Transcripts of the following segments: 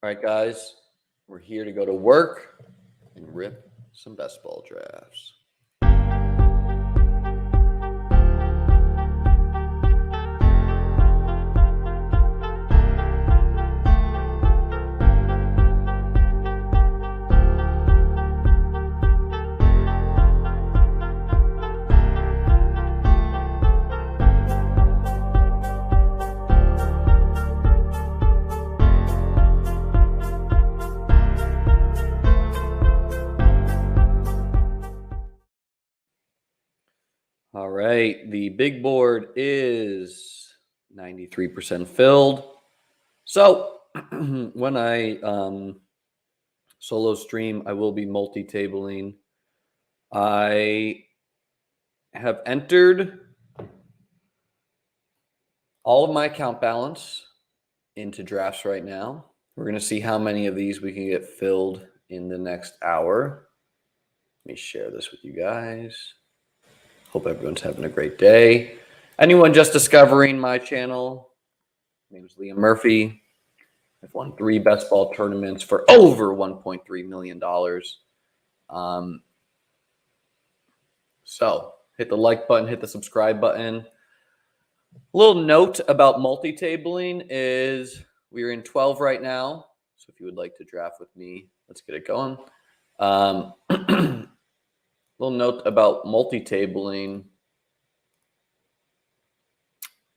All right, guys, we're here to go to work and rip some best ball drafts. All right, the big board is 93% filled. So when I solo stream, I will be multi-tabling. I have entered all of my account balance into drafts right now. We're going to see how many of these we can get filled in the next hour. Let me share this with you guys. Hope everyone's having a great day. Anyone just discovering my channel, my name is Liam Murphy. I've won 3 best ball tournaments for over $1.3 million. So hit the like button, hit the subscribe button. A little note about multi-tabling is we're in 12 right now. So if you would like to draft with me, let's get it going. Little note about multi-tabling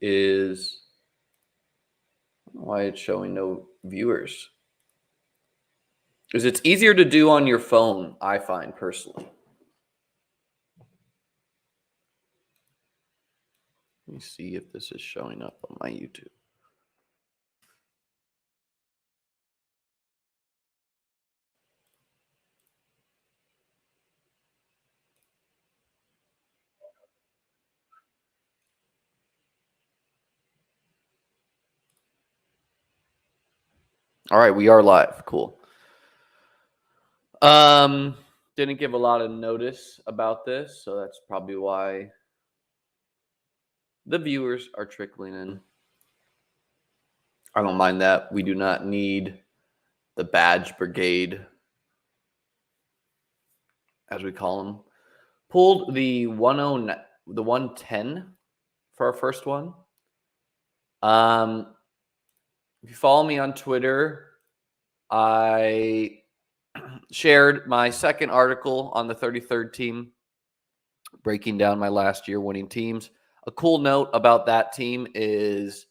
is, I don't know why it's showing no viewers. Because it's easier to do on your phone, I find personally. Let me see if this is showing up on my YouTube. All right, we are live. Cool. Didn't give a lot of notice about this, so that's probably why the viewers are trickling in. I don't mind that. We do not need the badge brigade, as we call them. Pulled the 110 for our first one. If you follow me on Twitter, I shared my second article on the 33rd team, breaking down my last year winning teams. A cool note about that team is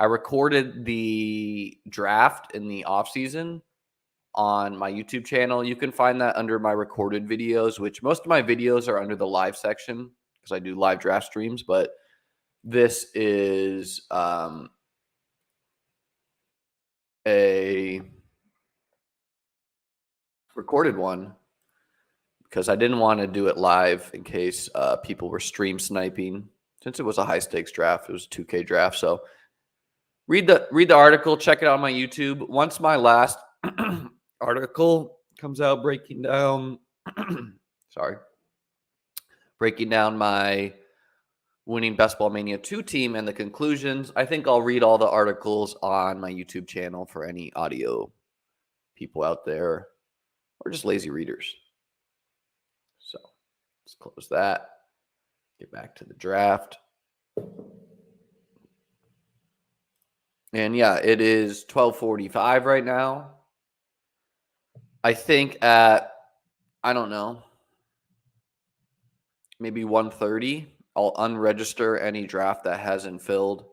I recorded the draft in the offseason on my YouTube channel. You can find that under my recorded videos, which most of my videos are under the live section because I do live draft streams, but this is a recorded one because I didn't want to do it live in case people were stream sniping. Since it was a high stakes draft, it was a 2K draft. So read the article, check it out on my YouTube. Once my last article comes out breaking down my winning Best Ball Mania 2 team and the conclusions, I think I'll read all the articles on my YouTube channel for any audio people out there or just lazy readers. So let's close that. Get back to the draft. And yeah, it is 12:45 right now. I think at, I don't know, maybe 1:30, I'll unregister any draft that hasn't filled.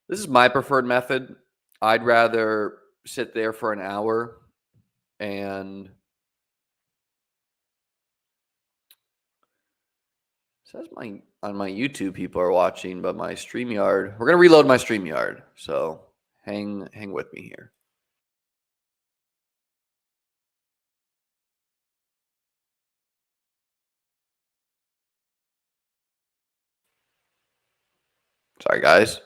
This is my preferred method. I'd rather sit there for an hour and says on my YouTube people are watching, but my StreamYard, we're going to reload my StreamYard. So hang with me here. Sorry, guys.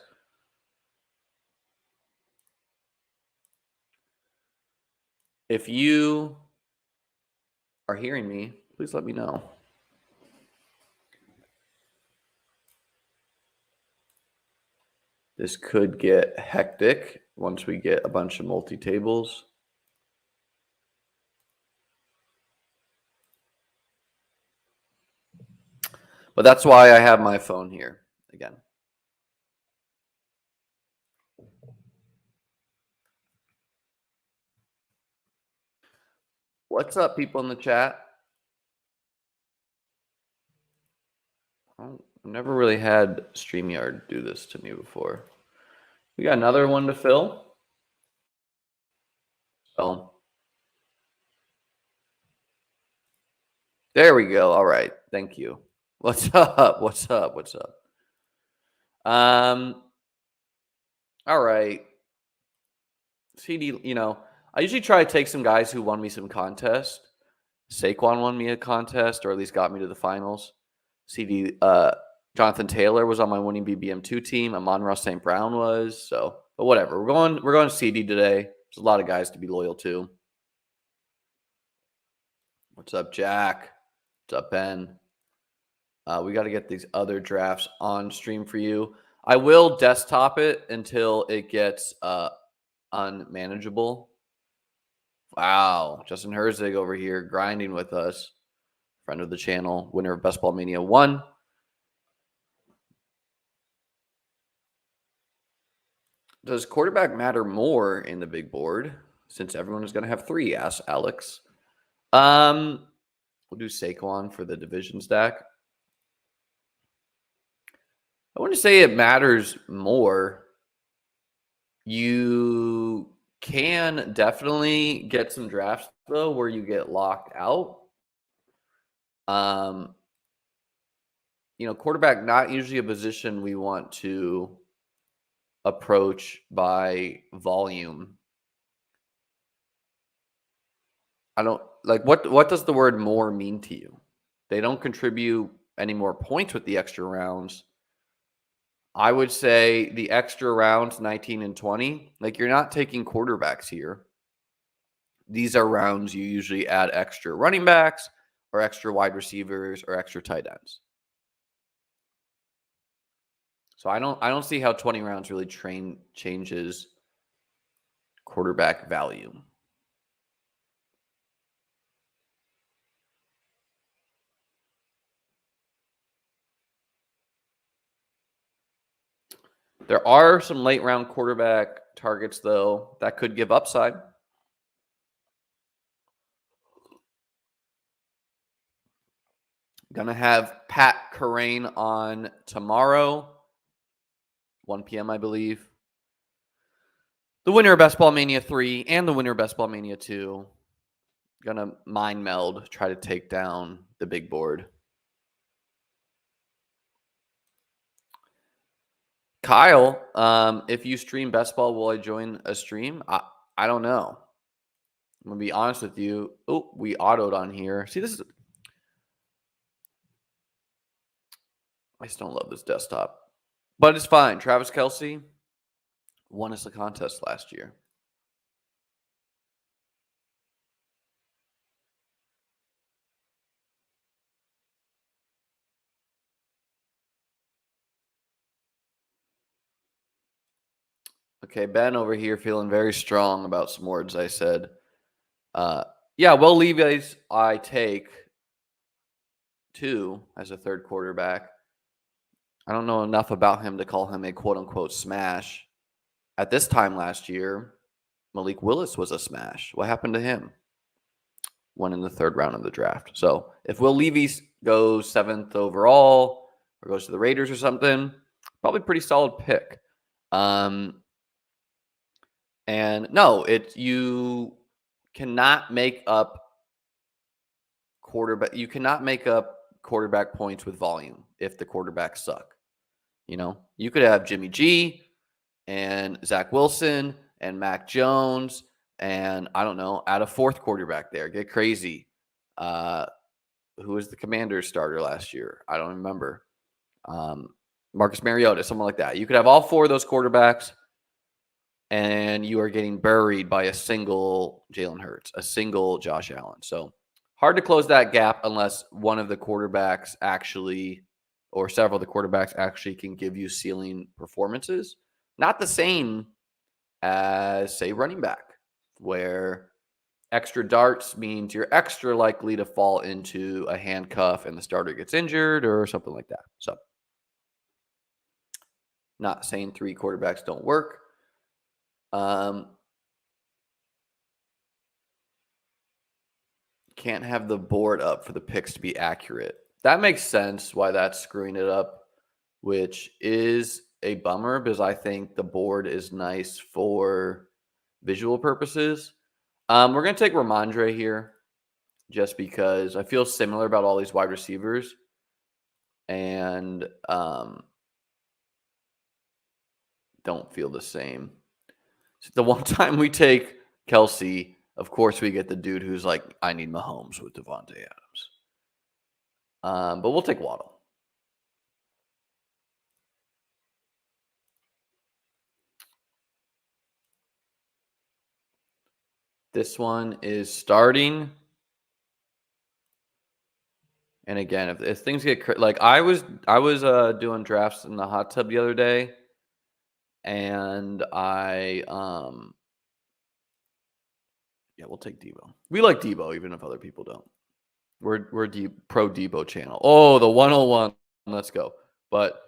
If you are hearing me, please let me know. This could get hectic once we get a bunch of multi-tables. But that's why I have my phone here again. What's up, people in the chat? I've never really had StreamYard do this to me before. We got another one to fill. Oh, there we go. All right. Thank you. What's up? What's up? What's up? All right. CD, I usually try to take some guys who won me some contest. Saquon won me a contest, or at least got me to the finals. CD, Jonathan Taylor was on my winning BBM2 team. Amon-Ra St. Brown was. So, but whatever. We're going to CD today. There's a lot of guys to be loyal to. What's up, Jack? What's up, Ben? We got to get these other drafts on stream for you. I will desktop it until it gets unmanageable. Wow. Justin Herzig over here grinding with us. Friend of the channel, winner of Best Ball Mania 1. Does quarterback matter more in the big board since everyone is going to have 3? Asks Alex. We'll do Saquon for the division stack. I wouldn't say it matters more. You can definitely get some drafts, though, where you get locked out. Quarterback, not usually a position we want to approach by volume. I don't like what does the word more mean to you? They don't contribute any more points with the extra rounds. I would say the extra rounds 19 and 20, like you're not taking quarterbacks here. These are rounds you usually add extra running backs or extra wide receivers or extra tight ends. So I don't see how 20 rounds really changes quarterback value. There are some late round quarterback targets, though, that could give upside. Gonna have Pat Kerrane on tomorrow, 1 p.m., I believe. The winner of Best Ball Mania 3 and the winner of Best Ball Mania 2. Gonna mind meld, try to take down the big board. Kyle, if you stream Best Ball, will I join a stream? I don't know. I'm gonna be honest with you. Oh, we autoed on here. See, this is. I just don't love this desktop, but it's fine. Travis Kelce won us a contest last year. Okay, Ben over here feeling very strong about Smords. I said, yeah, Will Levis I take 2 as a third quarterback. I don't know enough about him to call him a quote-unquote smash. At this time last year, Malik Willis was a smash. What happened to him? Won in the 3rd round of the draft. So if Will Levis goes 7th overall or goes to the Raiders or something, probably pretty solid pick. And no, you cannot make up quarterback. You cannot make up quarterback points with volume if the quarterbacks suck. You could have Jimmy G and Zach Wilson and Mac Jones and I don't know, add a 4th quarterback there. Get crazy. Who was the Commanders starter last year? I don't remember. Marcus Mariota, someone like that. You could have all 4 of those quarterbacks, and you are getting buried by a single Jalen Hurts, a single Josh Allen. So hard to close that gap unless one of the quarterbacks actually, or several of the quarterbacks actually can give you ceiling performances. Not the same as, say, running back, where extra darts means you're extra likely to fall into a handcuff and the starter gets injured or something like that. So, not saying 3 quarterbacks don't work. Can't have the board up for the picks to be accurate. That makes sense why that's screwing it up, which is a bummer because I think the board is nice for visual purposes. We're going to take Ramondre here just because I feel similar about all these wide receivers. And don't feel the same. The one time we take Kelsey, of course we get the dude who's like, I need Mahomes with Devontae Adams. But we'll take Waddle. This one is starting. And again, if things get like I was doing drafts in the hot tub the other day, and we'll take Debo. We like Debo even if other people don't. We're pro Debo channel. Oh, the 101. Let's go. But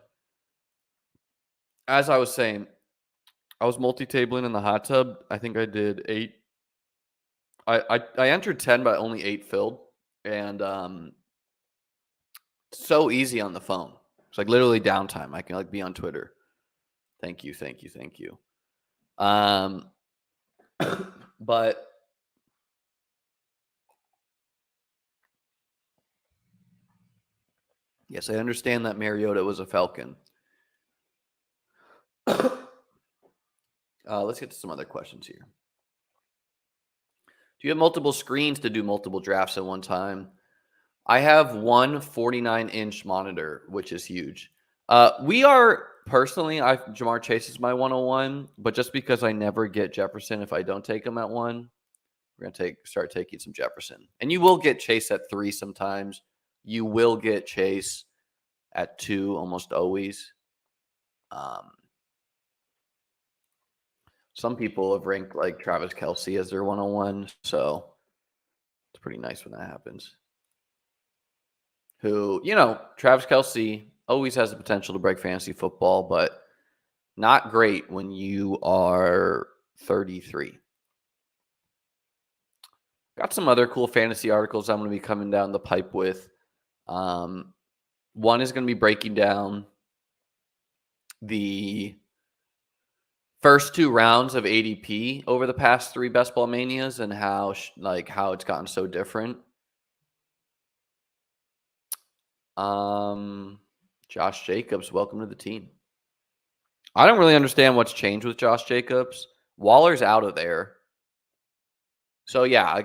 as I was saying, I was multi-tabling in the hot tub. I think I did 8. I entered 10, but only 8 filled. And so easy on the phone. It's like literally downtime. I can like be on Twitter. Thank you. But yes, I understand that Mariota was a Falcon. Let's get to some other questions here. Do you have multiple screens to do multiple drafts at one time? I have one 49-inch monitor, which is huge. We are personally, Jamar Chase is my 101, but just because I never get Jefferson, if I don't take him at 1, we're gonna start taking some Jefferson, and you will get Chase at 3 sometimes. You will get Chase at 2 almost always. Some people have ranked like Travis Kelce as their 101, so it's pretty nice when that happens. Who, Travis Kelce always has the potential to break fantasy football, but not great when you are 33. Got some other cool fantasy articles I'm going to be coming down the pipe with. One is going to be breaking down the first 2 rounds of ADP over the past 3 Best Ball Manias and how it's gotten so different. Josh Jacobs, welcome to the team. I don't really understand what's changed with Josh Jacobs. Waller's out of there. So yeah,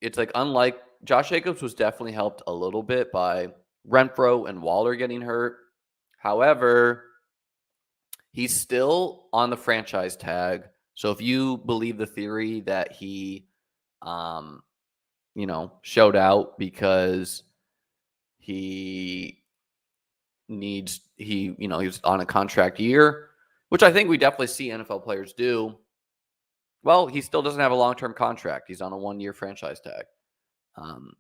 it's like unlike Josh Jacobs was definitely helped a little bit by Renfro and Waller getting hurt. However, he's still on the franchise tag. So if you believe the theory that he, showed out because he was on a contract year, which I think we definitely see NFL players do. Well, he still doesn't have a long-term contract. He's on a 1-year franchise tag.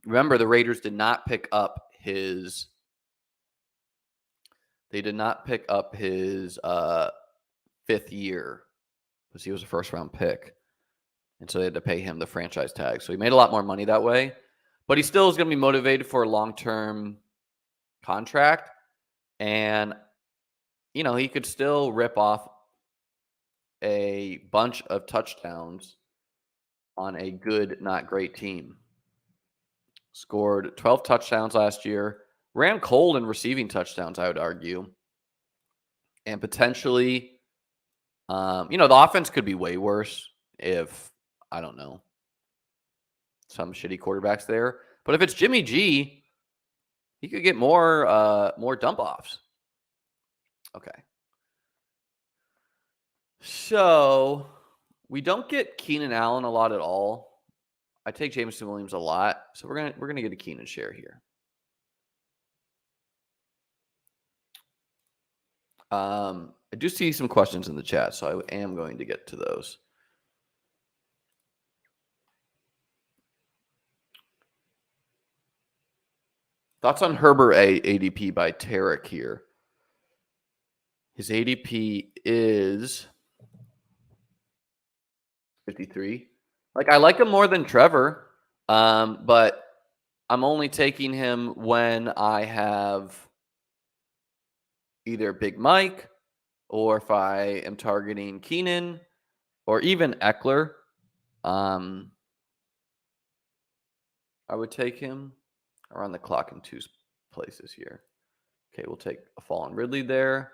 Remember, the Raiders did not pick up his. They did not pick up his 5th year because he was a first-round pick, and so they had to pay him the franchise tag. So he made a lot more money that way, but he still is going to be motivated for a long-term contract, and he could still rip off a bunch of touchdowns on a good, not great team. Scored 12 touchdowns last year. Ran cold in receiving touchdowns, I would argue. And potentially, the offense could be way worse if, I don't know, some shitty quarterbacks there. But if it's Jimmy G, he could get more dump offs. Okay. So we don't get Keenan Allen a lot at all. I take Jameson Williams a lot, so we're gonna get a Keenan share here. I do see some questions in the chat, so I am going to get to those. Thoughts on Herbert ADP by Tarek here. His ADP is 53. Like, I like him more than Trevor, but I'm only taking him when I have either Big Mike or if I am targeting Keenan or even Eckler. I would take him around the clock in 2 places here. Okay, we'll take a fall on Ridley there.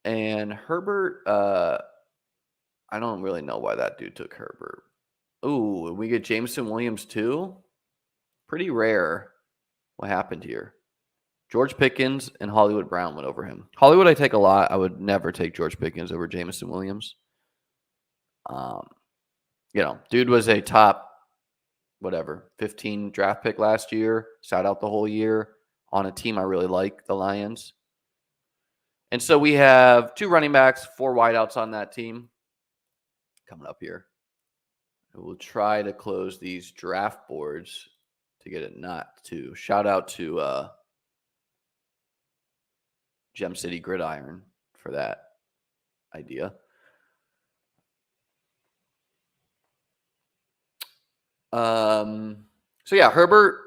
And Herbert, I don't really know why that dude took Herbert. Ooh, we get Jameson Williams too? Pretty rare. What happened here? George Pickens and Hollywood Brown went over him. Hollywood I take a lot. I would never take George Pickens over Jameson Williams. Dude was a top, 15 draft pick last year. Sat out the whole year on a team I really like, the Lions. And so we have 2 running backs, 4 wideouts on that team coming up here. We'll try to close these draft boards to get it not to. Shout out to Gem City Gridiron for that idea. So yeah, Herbert,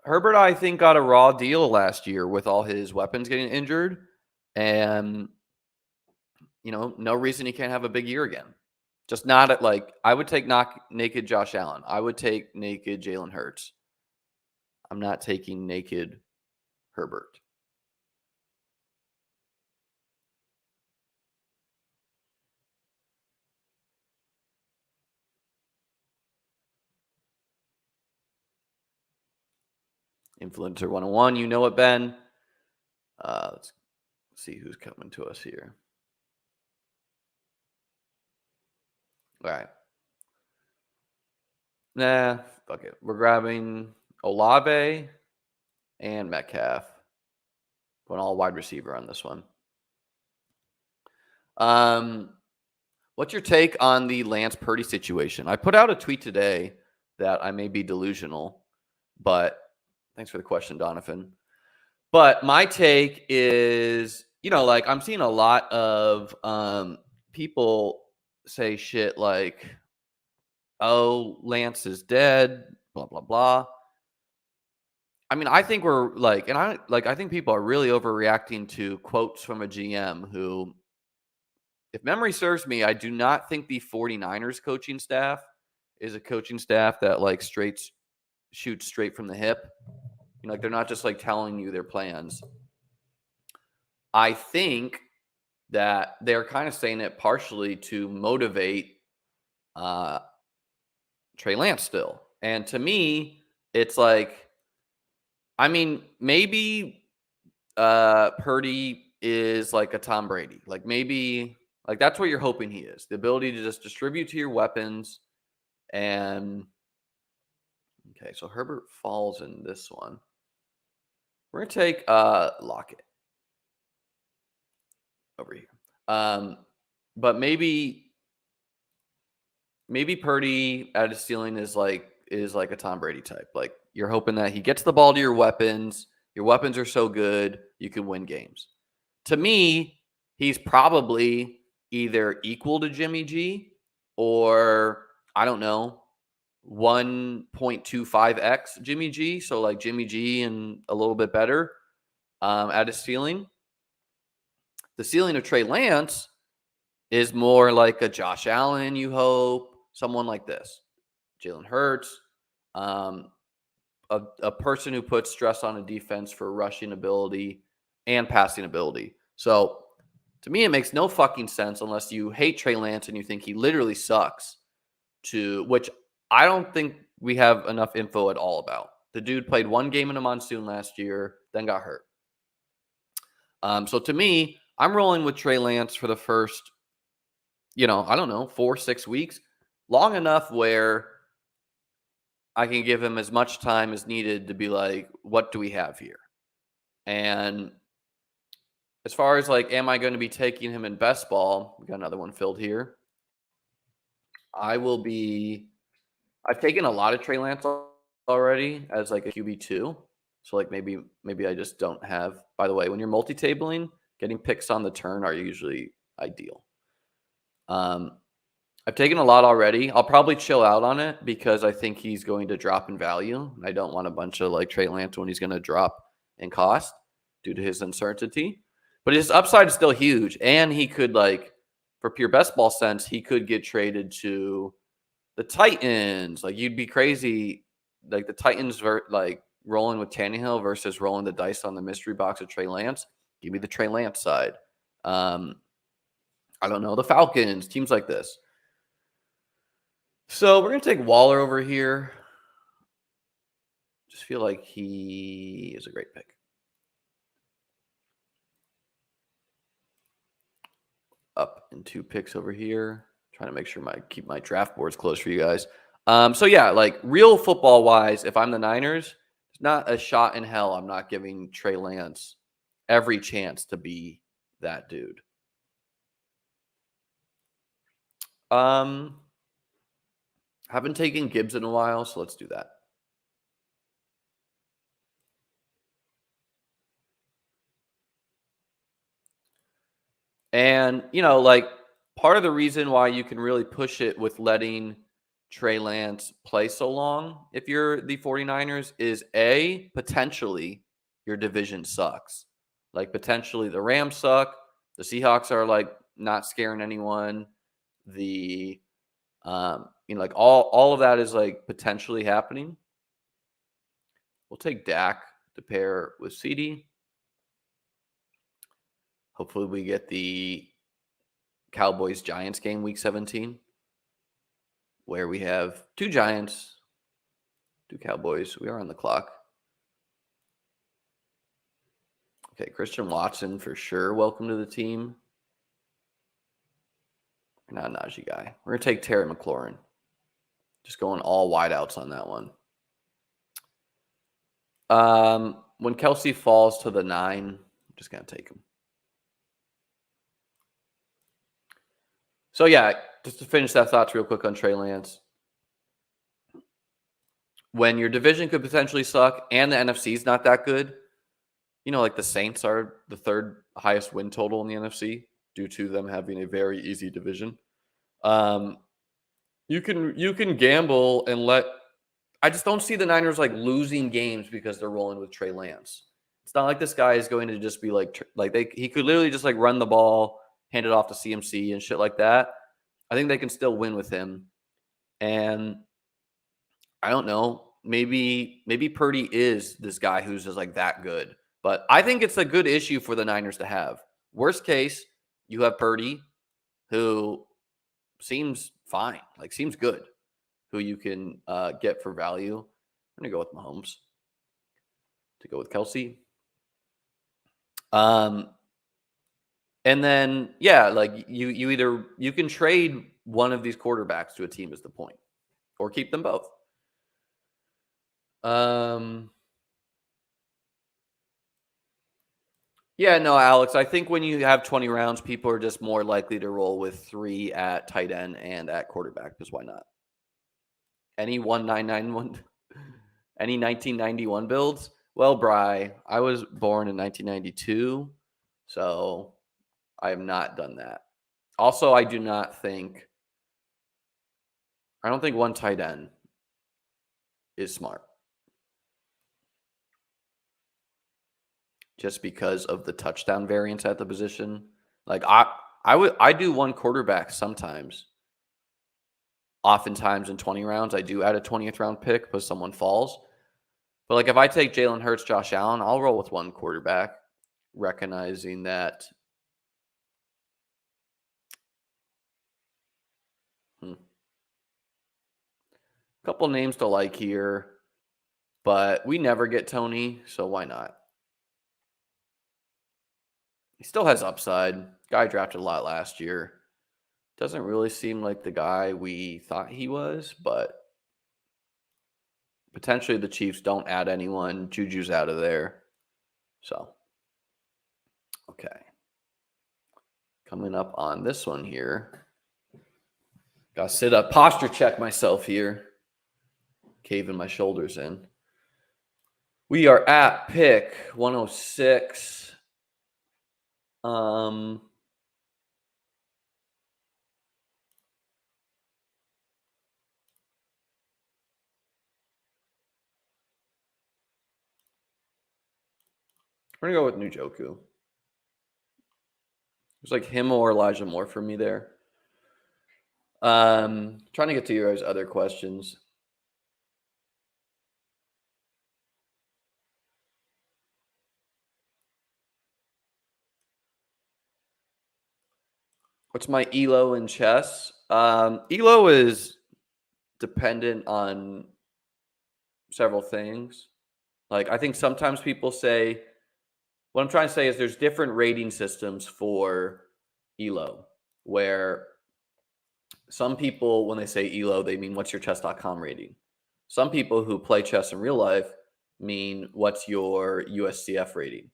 I think, got a raw deal last year with all his weapons getting injured, and no reason he can't have a big year again. Just not at I would take naked Josh Allen. I would take naked Jalen Hurts. I'm not taking naked Herbert. Influencer 101, you know it, Ben. Let's see who's coming to us here. All right. Nah, fuck it. We're grabbing Olave and Metcalf. Going all wide receiver on this one. What's your take on the Lance Purdy situation? I put out a tweet today that I may be delusional, but thanks for the question, Donovan. But my take is, I'm seeing a lot of people say shit like, oh, Lance is dead, blah, blah, blah. I mean, I think we're I think people are really overreacting to quotes from a GM who, if memory serves me, I do not think the 49ers coaching staff is a coaching staff that shoots straight from the hip. They're not just telling you their plans. I think that they're kind of saying it partially to motivate Trey Lance still. And to me, it's maybe Purdy is like a Tom Brady. Maybe that's what you're hoping he is. The ability to just distribute to your weapons. And okay, so Herbert falls in this one. We're going to take Lockett over here. But maybe Purdy at his ceiling is like a Tom Brady type. You're hoping that he gets the ball to your weapons. Your weapons are so good, you can win games. To me, he's probably either equal to Jimmy G or, I don't know, 1.25x Jimmy G. So Jimmy G and a little bit better at his ceiling. The ceiling of Trey Lance is more like a Josh Allen, you hope. Someone like this. Jalen Hurts. A person who puts stress on a defense for rushing ability and passing ability. So to me, it makes no fucking sense unless you hate Trey Lance and you think he literally sucks, which I don't think we have enough info at all about. The dude played 1 game in a monsoon last year, then got hurt. So to me, I'm rolling with Trey Lance for the first, 4-6 weeks, long enough where I can give him as much time as needed to be like, what do we have here? And as far as am I going to be taking him in best ball? We got another one filled here. I've taken a lot of Trey Lance already as a QB2. So like maybe I just don't have. By the way, when you're multi-tabling, getting picks on the turn are usually ideal. I've taken a lot already. I'll probably chill out on it because I think he's going to drop in value. I don't want a bunch of like Trey Lance when he's going to drop in cost due to his uncertainty. But his upside is still huge, and he could like, for pure best ball sense, he could get traded to the Titans. Like you'd be crazy, like the Titans like rolling with Tannehill versus rolling the dice on the mystery box of Trey Lance. Give me the Trey Lance side. I don't know, the Falcons, teams like this. So we're gonna take Waller over here. Just feel like he is a great pick. Up in 2 picks over here. Trying to make sure keep my draft boards close for you guys. So yeah, like real football wise, if I'm the Niners, it's not a shot in hell I'm not giving Trey Lance every chance to be that dude. Haven't taken Gibbs in a while, so let's do that. And, you know, like part of the reason why you can really push it with letting Trey Lance play so long, if you're the 49ers, is potentially your division sucks. Like potentially the Rams suck. The Seahawks are like not scaring anyone. The, you know, like all of that is like potentially happening. We'll take Dak to pair with CD. Hopefully we get the Cowboys-Giants game week 17, where we have 2 Giants, 2 Cowboys. We are on the clock. Okay, Christian Watson for sure. Welcome to the team. We're not a Najee guy. We're going to take Terry McLaurin. Just going all wideouts on that one. When Kelsey falls to the 9, I'm just going to take him. So, yeah, just to finish that thoughts real quick on Trey Lance. When your division could potentially suck and the NFC is not that good, you know, like the Saints are the 3rd highest win total in the NFC due to them having a very easy division. You can gamble and I just don't see the Niners like losing games because they're rolling with Trey Lance. It's not like this guy is going to just be he could literally just like run the ball, hand it off to CMC and shit like that. I think they can still win with him. And I don't know, maybe Purdy is this guy who's just like that good. But I think it's a good issue for the Niners to have. Worst case, you have Purdy, who seems fine, like seems good, who you can get for value. I'm going to go with Mahomes to go with Kelsey. And then, yeah, like you can trade one of these quarterbacks to a team is the point, or keep them both. Yeah, no, Alex, I think when you have 20 rounds, people are just more likely to roll with 3 at tight end and at quarterback, because why not? Any 1991, any 1991 builds? Well, Bry, I was born in 1992, so I have not done that. Also, I don't think one tight end is smart. Just because of the touchdown variance at the position. Like I do one quarterback sometimes. Oftentimes in 20 rounds, I do add a 20th round pick because someone falls. But like if I take Jalen Hurts, Josh Allen, I'll roll with one quarterback, recognizing that. Couple names to like here, but we never get Tony, so why not? He still has upside. Guy drafted a lot last year. Doesn't really seem like the guy we thought he was, but potentially the Chiefs don't add anyone. Juju's out of there. So, okay. Coming up on this one here. Got to sit up, posture check myself here. Caving my shoulders in. We are at pick 106. We're gonna go with Njoku. It's like him or Elijah Moore for me there. Trying to get to your guys' other questions. What's my ELO in chess? ELO is dependent on several things. Like, I think sometimes people say, what I'm trying to say is there's different rating systems for ELO, where some people, when they say ELO, they mean what's your chess.com rating. Some people who play chess in real life mean what's your USCF rating.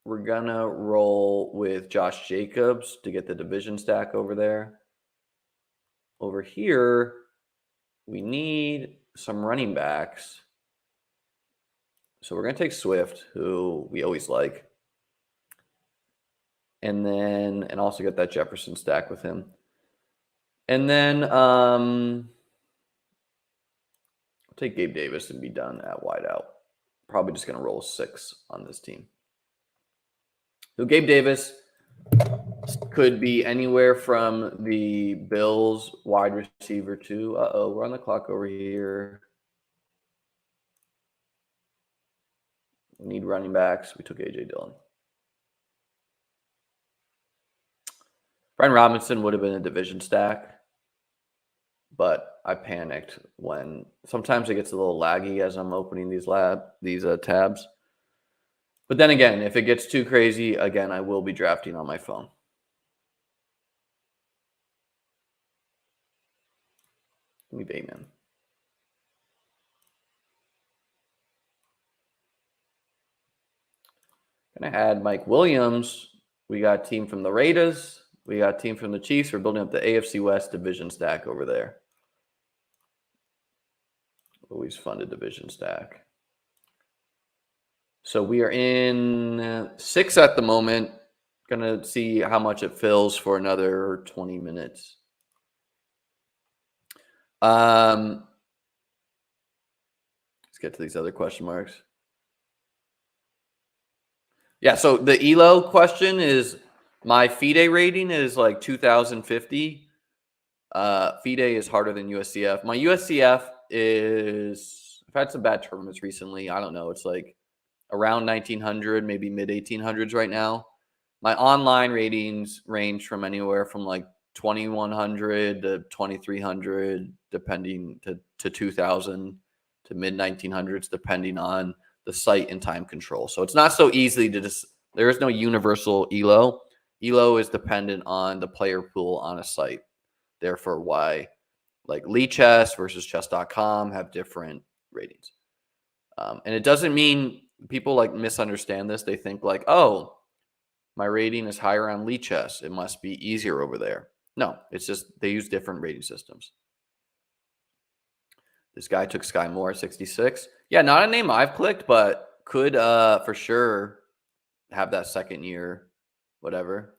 We're gonna roll with Josh Jacobs to get the division stack over there. Over here, we need some running backs. So we're gonna take Swift, who we always like. And also get that Jefferson stack with him. And then I'll take Gabe Davis and be done at wideout. Probably just gonna roll 6 on this team. So Gabe Davis could be anywhere from the Bills wide receiver to, we're on the clock over here. We need running backs. We took A.J. Dillon. Brian Robinson would have been a division stack, but I panicked when sometimes it gets a little laggy as I'm opening these tabs. But then again, if it gets too crazy, again, I will be drafting on my phone. Give me Bateman. Gonna add Mike Williams. We got a team from the Raiders. We got a team from the Chiefs. We're building up the AFC West division stack over there. Always fun to division stack. So we are in 6 at the moment. Gonna see how much it fills for another 20 minutes. Let's get to these other question marks. Yeah, so the ELO question is my FIDE rating is like 2050. FIDE is harder than USCF. My USCF is, I've had some bad tournaments recently. I don't know. It's like around 1900, maybe mid 1800s right now. My online ratings range from anywhere from like 2100 to 2300, depending to 2000 to mid 1900s, depending on the site and time control. So it's not so easy to just, there is no universal ELO. ELO is dependent on the player pool on a site. Therefore, why like Lichess versus chess.com have different ratings. And it doesn't mean people like misunderstand this. They think like, oh, my rating is higher on Lichess. It must be easier over there. No, it's just they use different rating systems. This guy took Sky Moore 66. Yeah, not a name I've clicked, but could for sure have that second year, whatever.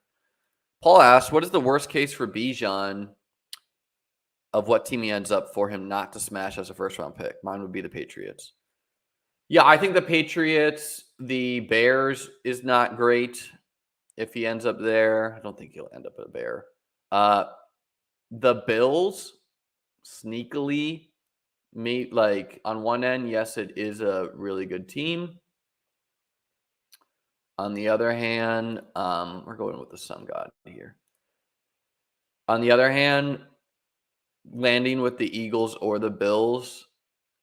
Paul asked, what is the worst case for Bijan of what team he ends up for him not to smash as a first-round pick? Mine would be the Patriots. Yeah, I think the Patriots, the Bears is not great if he ends up there. I don't think he'll end up a Bear. The Bills, sneakily, like on one end, yes, it is a really good team. On the other hand, we're going with the Sun God here. On the other hand, landing with the Eagles or the Bills,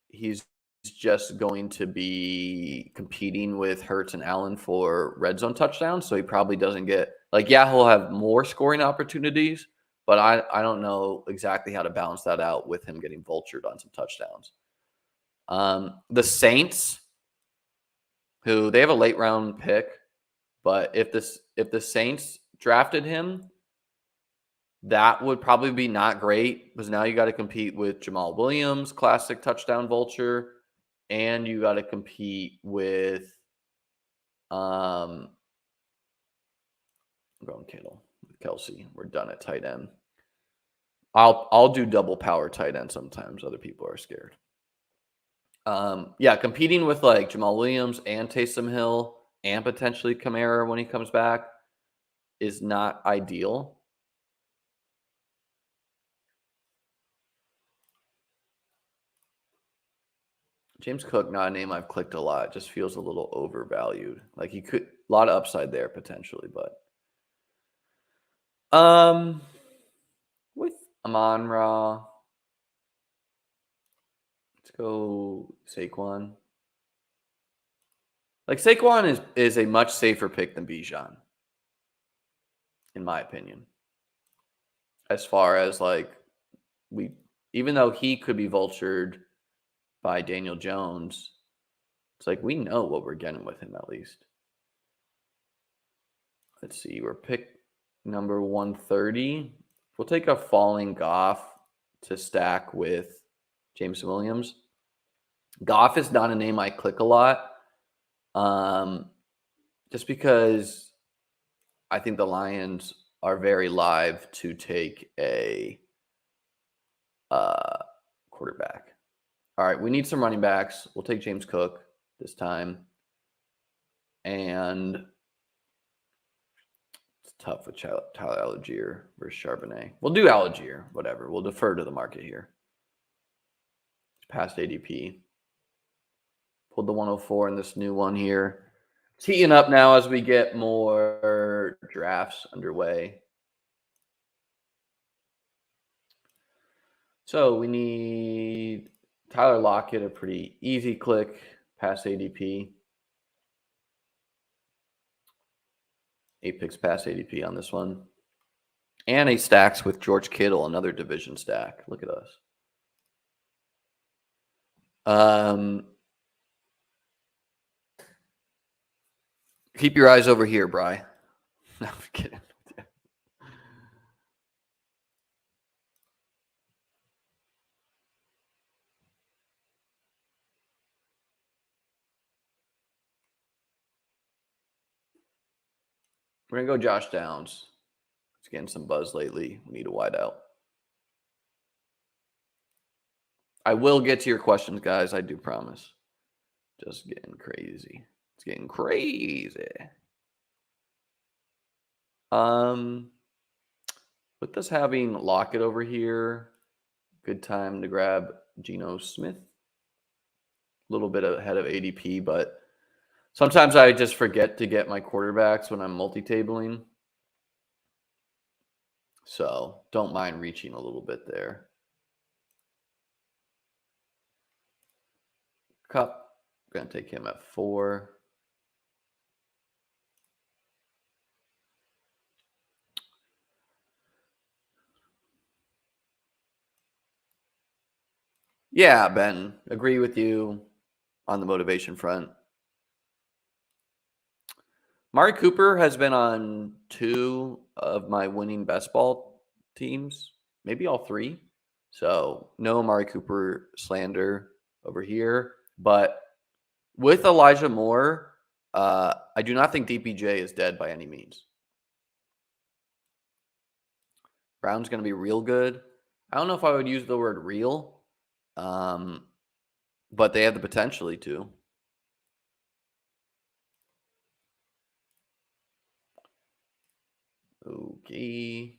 he's just going to be competing with Hurts and Allen for red zone touchdowns. So he probably doesn't get, like, yeah, he'll have more scoring opportunities, but I don't know exactly how to balance that out with him getting vultured on some touchdowns. The Saints, who they have a late round pick, but if the Saints drafted him, That would probably be not great because now you got to compete with Jamal Williams, classic touchdown vulture, and you got to compete with I'm going Kittle with Kelsey. We're done at tight end. I'll do double power tight end sometimes. Other people are scared. Yeah, competing with like Jamal Williams and Taysom Hill and potentially Kamara when he comes back is not ideal. James Cook, not a name I've clicked a lot. Just feels a little overvalued. Like he could, a lot of upside there potentially, but with Amon-Ra, let's go Saquon. Like Saquon is a much safer pick than Bijan, in my opinion. As far as like even though he could be vultured by Daniel Jones, it's like we know what we're getting with him at least. Let's see, we're pick number 130. We'll take a falling Goff to stack with James Williams. Goff is not a name I click a lot, just because I think the Lions are very live to take a quarterback. All right, we need some running backs. We'll take James Cook this time. And it's tough with Tyler Algier versus Charbonnet. We'll do Algier, whatever. We'll defer to the market here. It's past ADP. Pulled the 104 in this new one here. It's heating up now as we get more drafts underway. So we need Tyler Lockett, a pretty easy click, past ADP. 8 picks past ADP on this one. And he stacks with George Kittle, another division stack. Look at us. Keep your eyes over here, Bri. No, I'm kidding. We're going to go Josh Downs. He's getting some buzz lately. We need a wideout. I will get to your questions, guys. I do promise. Just getting crazy. It's getting crazy. With us having Lockett over here, good time to grab Geno Smith. A little bit ahead of ADP, but sometimes I just forget to get my quarterbacks when I'm multi-tabling. So don't mind reaching a little bit there. Cup, going to take him at 4. Yeah, Ben, agree with you on the motivation front. Mari Cooper has been on 2 of my winning best ball teams, maybe all 3. So no Mari Cooper slander over here. But with Elijah Moore, I do not think DPJ is dead by any means. Brown's going to be real good. I don't know if I would use the word real, but they have the potentially to. Okay.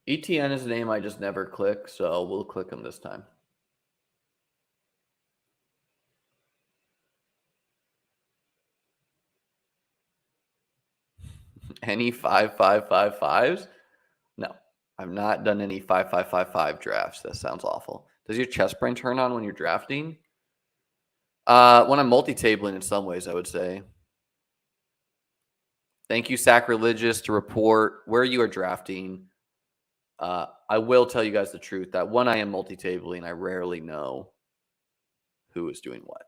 ETN is a name I just never click, so we'll click him this time. Any 5-5-5-5s? No, I've not done any 5-5-5-5 drafts. That sounds awful. Does your chest brain turn on when you're drafting? When I'm multi-tabling in some ways, I would say. Thank you, Sacrilegious, to report where you are drafting. I will tell you guys the truth that when I am multi-tabling, I rarely know who is doing what.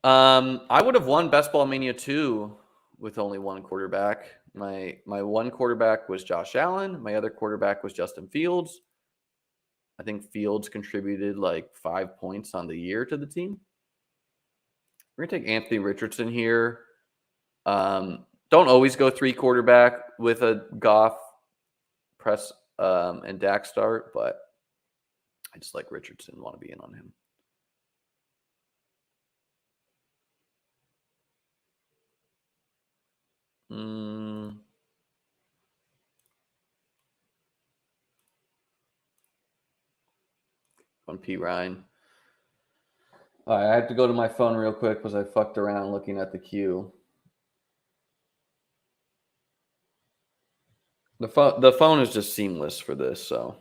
I would have won Best Ball Mania 2 with only one quarterback. My one quarterback was Josh Allen. My other quarterback was Justin Fields. I think Fields contributed like 5 points on the year to the team. We're going to take Anthony Richardson here. Don't always go 3 quarterback with a Goff press and Dak start, but I just like Richardson, want to be in on him. On P. Ryan. All right, I have to go to my phone real quick because I fucked around looking at the queue. The phone is just seamless for this, so.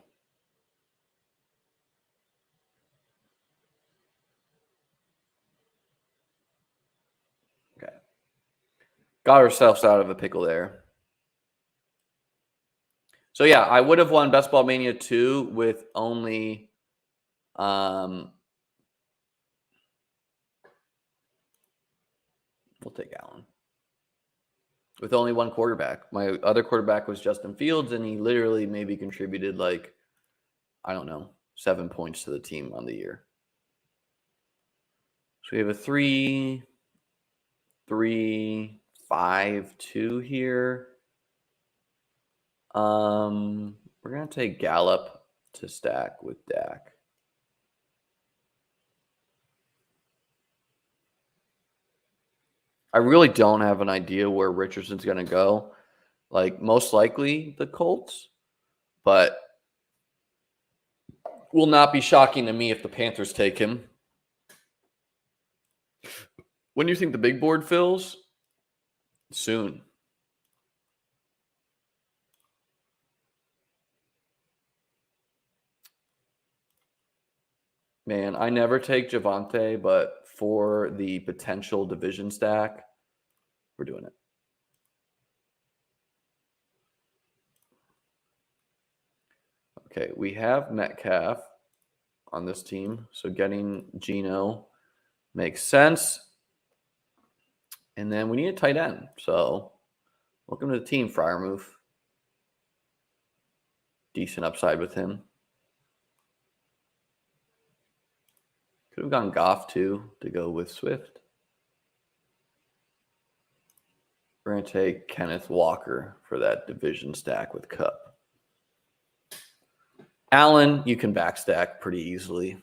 Okay. Got ourselves out of a pickle there. So yeah, I would have won Best Ball Mania 2 with only we'll take Allen. With only one quarterback. My other quarterback was Justin Fields, and he literally maybe contributed like, I don't know, 7 points to the team on the year. So we have a 3-3-5-2 here. We're going to take Gallup to stack with Dak. I really don't have an idea where Richardson's going to go. Like, most likely the Colts, but will not be shocking to me if the Panthers take him. When do you think the big board fills? Soon. Man, I never take Javonte, but for the potential division stack, we're doing it. Okay, we have Metcalf on this team, so getting Geno makes sense. And then we need a tight end. So welcome to the team, Freiermuth. Decent upside with him. Could have gone Goff too to go with Swift. We're going to take Kenneth Walker for that division stack with Kupp. Allen, you can backstack pretty easily.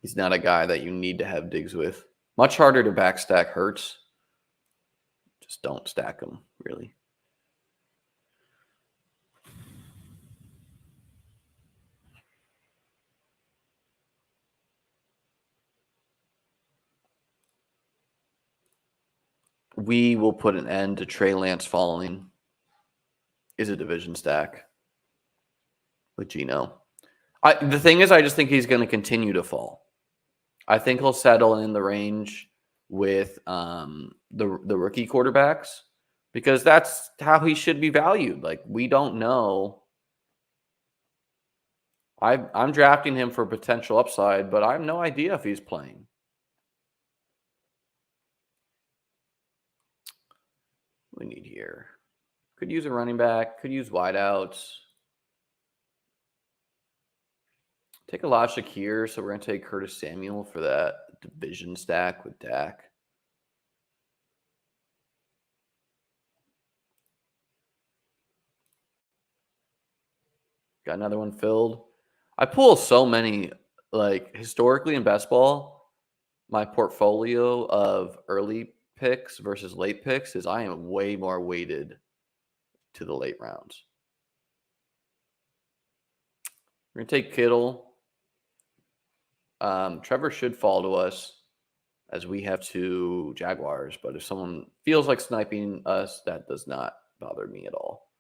He's not a guy that you need to have digs with. Much harder to backstack Hurts. Just don't stack him, really. We will put an end to Trey Lance falling. Is a division stack with Geno. The thing is, I just think he's going to continue to fall. I think he'll settle in the range with the rookie quarterbacks because that's how he should be valued. Like, we don't know. I'm drafting him for potential upside, but I have no idea if he's playing. We need here. Could use a running back. Could use wideouts. Take a lot of Shakir, so we're going to take Curtis Samuel for that division stack with Dak. Got another one filled. I pull so many, like, historically in best ball, my portfolio of early picks versus late picks is I am way more weighted to the late rounds. We're going to take Kittle. Trevor should fall to us as we have to Jaguars, but if someone feels like sniping us, that does not bother me at all.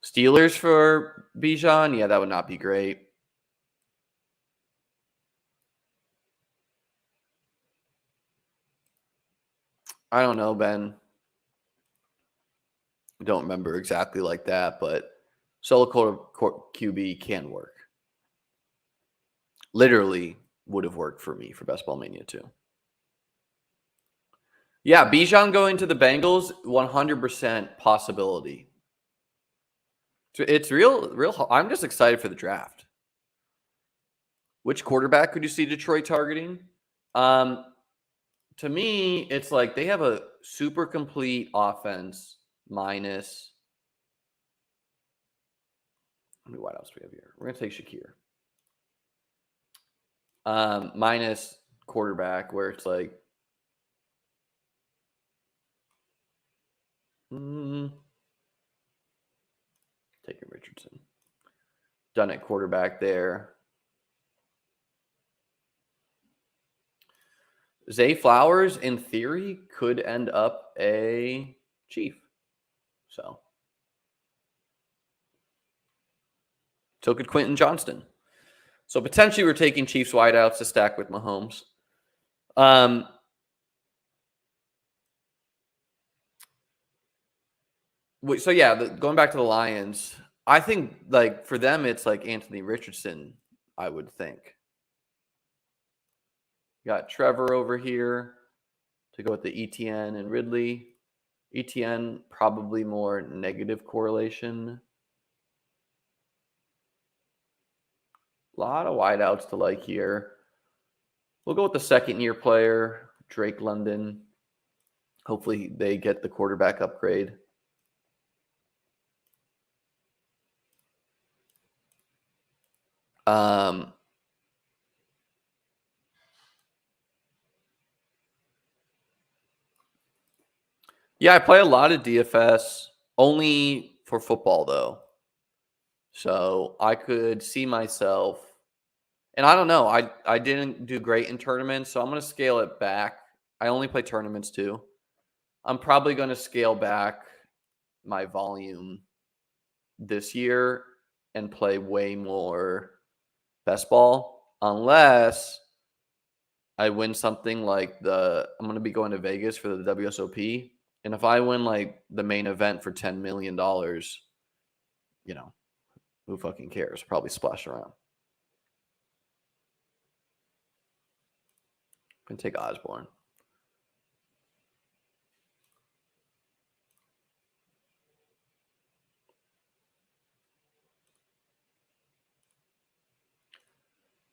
Steelers for Bijan? Yeah, that would not be great. I don't know, Ben. I don't remember exactly like that, but solo QB can work. literally would have worked for me for Best Ball Mania too. Yeah, Bijan going to the Bengals, 100% possibility. It's real. I'm just excited for the draft. Which quarterback could you see Detroit targeting? To me, it's like they have a super complete offense minus. What else do we have here? We're gonna take Shakir. Minus quarterback, where it's like taking Richardson. Done at quarterback there. Zay Flowers, in theory, could end up a Chief. So could Quentin Johnston. So potentially we're taking Chiefs wideouts to stack with Mahomes. So yeah, going back to the Lions, I think like for them it's like Anthony Richardson, I would think. Got Trevor over here to go with the ETN and Ridley. ETN probably more negative correlation. A lot of wideouts to like here. We'll go with the second-year player, Drake London. Hopefully they get the quarterback upgrade. Yeah, I play a lot of DFS, only for football though. So I could see myself, and I don't know, I didn't do great in tournaments, so I'm going to scale it back. I only play tournaments too. I'm probably going to scale back my volume this year and play way more best ball, unless I win something like I'm going to be going to Vegas for the WSOP. And if I win like the main event for $10 million, you know, who fucking cares? Probably splash around. Can take Osborne.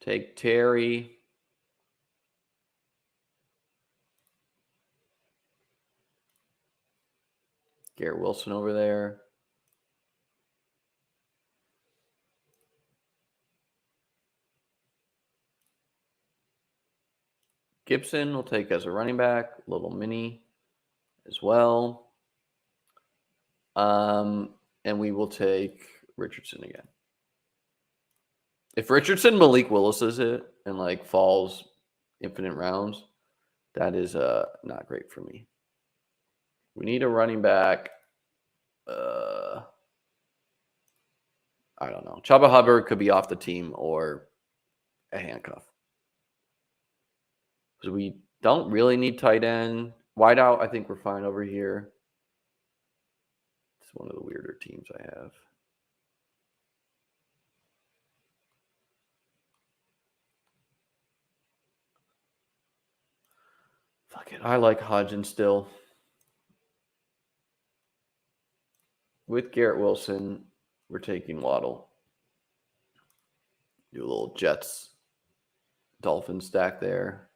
Take Terry. Garrett Wilson over there. Gibson will take as a running back. Little mini as well. And we will take Richardson again. If Richardson Malik Willis is it and like falls infinite rounds, that is not great for me. We need a running back. I don't know. Chuba Hubbard could be off the team or a handcuff. Because we don't really need tight end. Wideout, I think we're fine over here. It's one of the weirder teams I have. Fuck it. I like Hodgins still. With Garrett Wilson, we're taking Waddle. Do a little Jets, Dolphins stack there.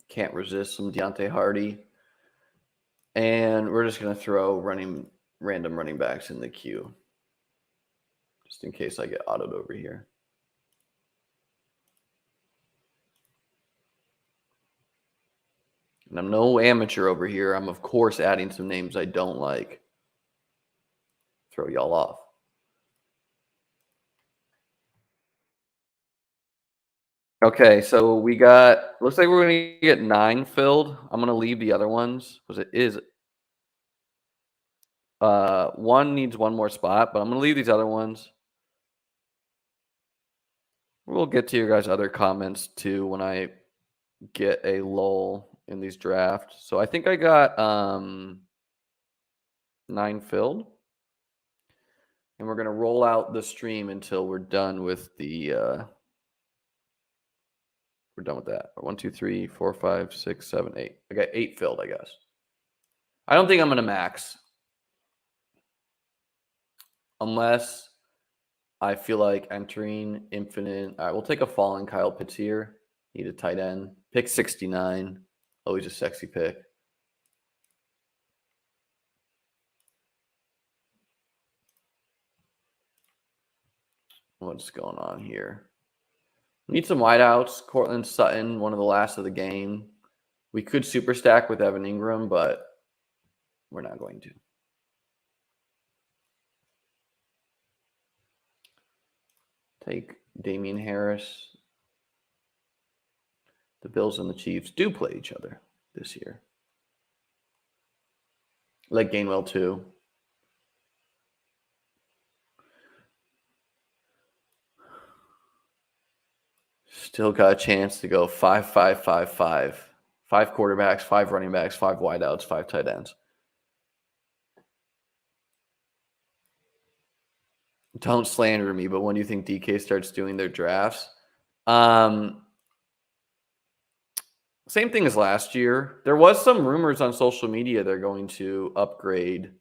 Can't resist some Deontay Hardy. And we're just going to throw random running backs in the queue. Just in case I get autoed over here. And I'm no amateur over here. I'm, of course, adding some names I don't like. Throw y'all off. Okay, so we got, looks like we're going to get 9 filled. I'm going to leave the other ones because it is, one needs one more spot, but I'm going to leave these other ones. We'll get to your guys' other comments too when I get a lull in these drafts. So I think I got 9 filled. And we're going to roll out the stream until we're done with the we're done with that. 1, 2, 3, 4, 5, 6, 7, 8. I got 8 filled, I guess. I don't think I'm going to max. Unless I feel like entering infinite. All right, we'll take a fallen Kyle Pitts here. Need a tight end. Pick 69. Always a sexy pick. What's going on here? Need some wideouts. Cortland Sutton, one of the last of the game. We could super stack with Evan Ingram, but we're not going to. Take Damian Harris. The Bills and the Chiefs do play each other this year. Like Gainwell too. Still got a chance to go 5-5-5-5. 5 quarterbacks, 5 running backs, 5 wideouts, 5 tight ends. Don't slander me, but when do you think DK starts doing their drafts? Same thing as last year. There was some rumors on social media they're going to upgrade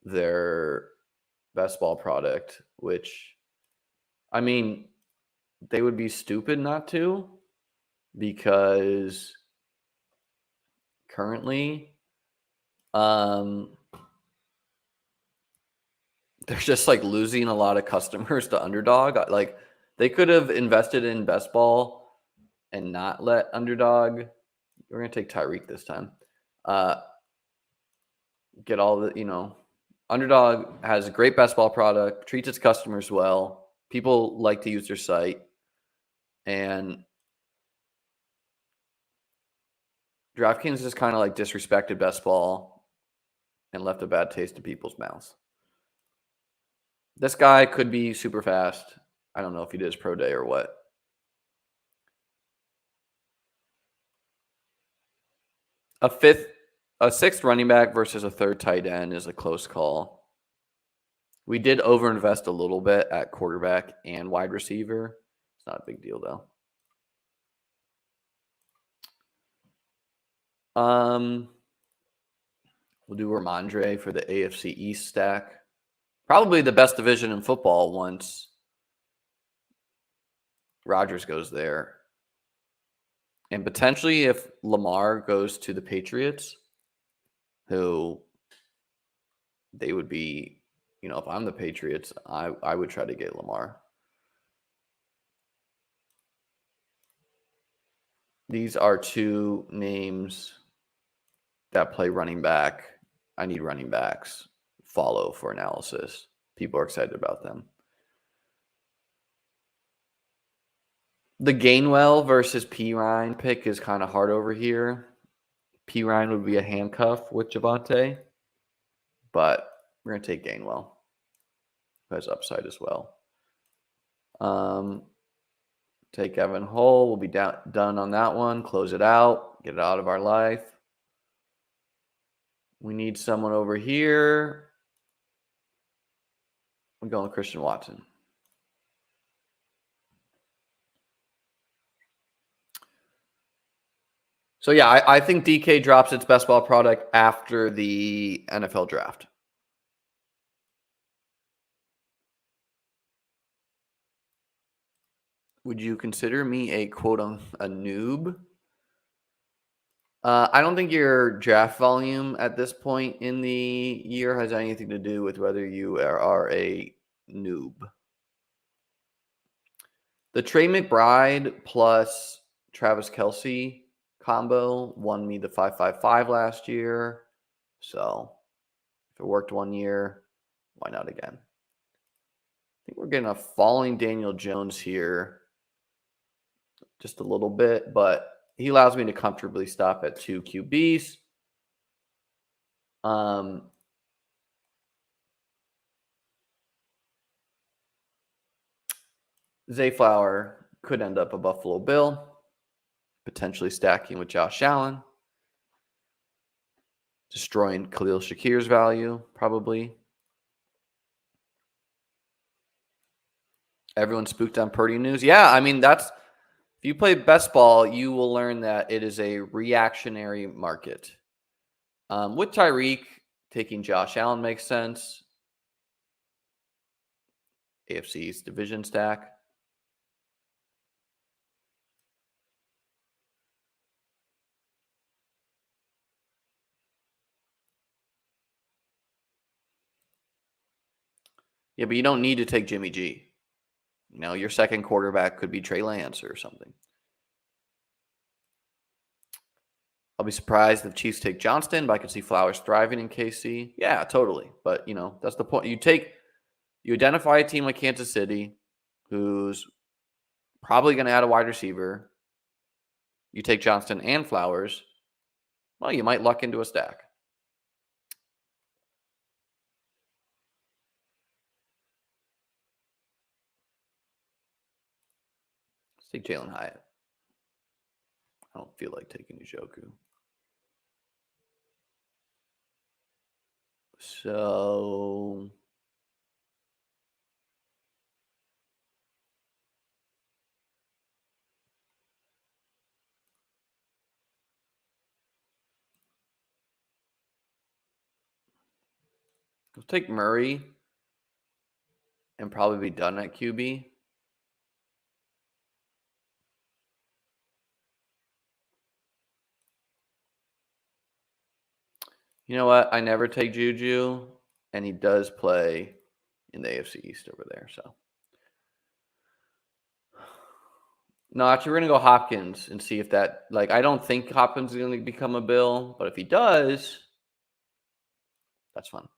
their best ball product, which, I mean, they would be stupid not to, because currently they're just like losing a lot of customers to Underdog. Like, they could have invested in best ball and not let Underdog. We're going to take Tyreek this time. Get all the, Underdog has a great best ball product, treats its customers well. People like to use their site. And DraftKings just kind of like disrespected best ball and left a bad taste in people's mouths. This guy could be super fast. I don't know if he did his pro day or what. A sixth running back versus a third tight end is a close call. We did overinvest a little bit at quarterback and wide receiver. It's not a big deal though. We'll do Ramondre for the AFC East stack. Probably the best division in football once Rodgers goes there. And potentially if Lamar goes to the Patriots, who they would be, if I'm the Patriots, I would try to get Lamar. These are 2 names that play running back. I need running backs. Follow for analysis. People are excited about them. The Gainwell versus Perine pick is kind of hard over here. Perine would be a handcuff with Javonte, but we're going to take Gainwell, who has upside as well. Take Evan Hull. We'll be done on that one. Close it out. Get it out of our life. We need someone over here. I'm going Christian Watson. So, yeah, I think DK drops its best ball product after the NFL draft. Would you consider me a a noob? I don't think your draft volume at this point in the year has anything to do with whether you are a noob. The Trey McBride plus Travis Kelce combo won me the 5-5-5 last year. So if it worked one year, why not again? I think we're getting a falling Daniel Jones here just a little bit, but he allows me to comfortably stop at 2 QBs. Zay Flower, Could end up a Buffalo Bill, potentially stacking with Josh Allen, destroying Khalil Shakir's value, probably. Everyone's spooked on Purdy news. Yeah, I mean, if you play best ball, you will learn that it is a reactionary market. With Tyreek, taking Josh Allen makes sense. AFC's division stack. Yeah, but you don't need to take Jimmy G. You know, your second quarterback could be Trey Lance or something. I'll be surprised if Chiefs take Johnston, but I could see Flowers thriving in KC. Yeah, totally. But, you know, that's the point. You identify a team like Kansas City who's probably going to add a wide receiver. You take Johnston and Flowers. Well, you might luck into a stack. Let's take Jalen Hyatt. I don't feel like taking Njoku. So let's take Murray and probably be done at QB. You know what? I never take Juju, and he does play in the AFC East over there. So, no, actually, we're gonna go Hopkins and see if that. Like, I don't think Hopkins is gonna become a Bill, but if he does, that's fun.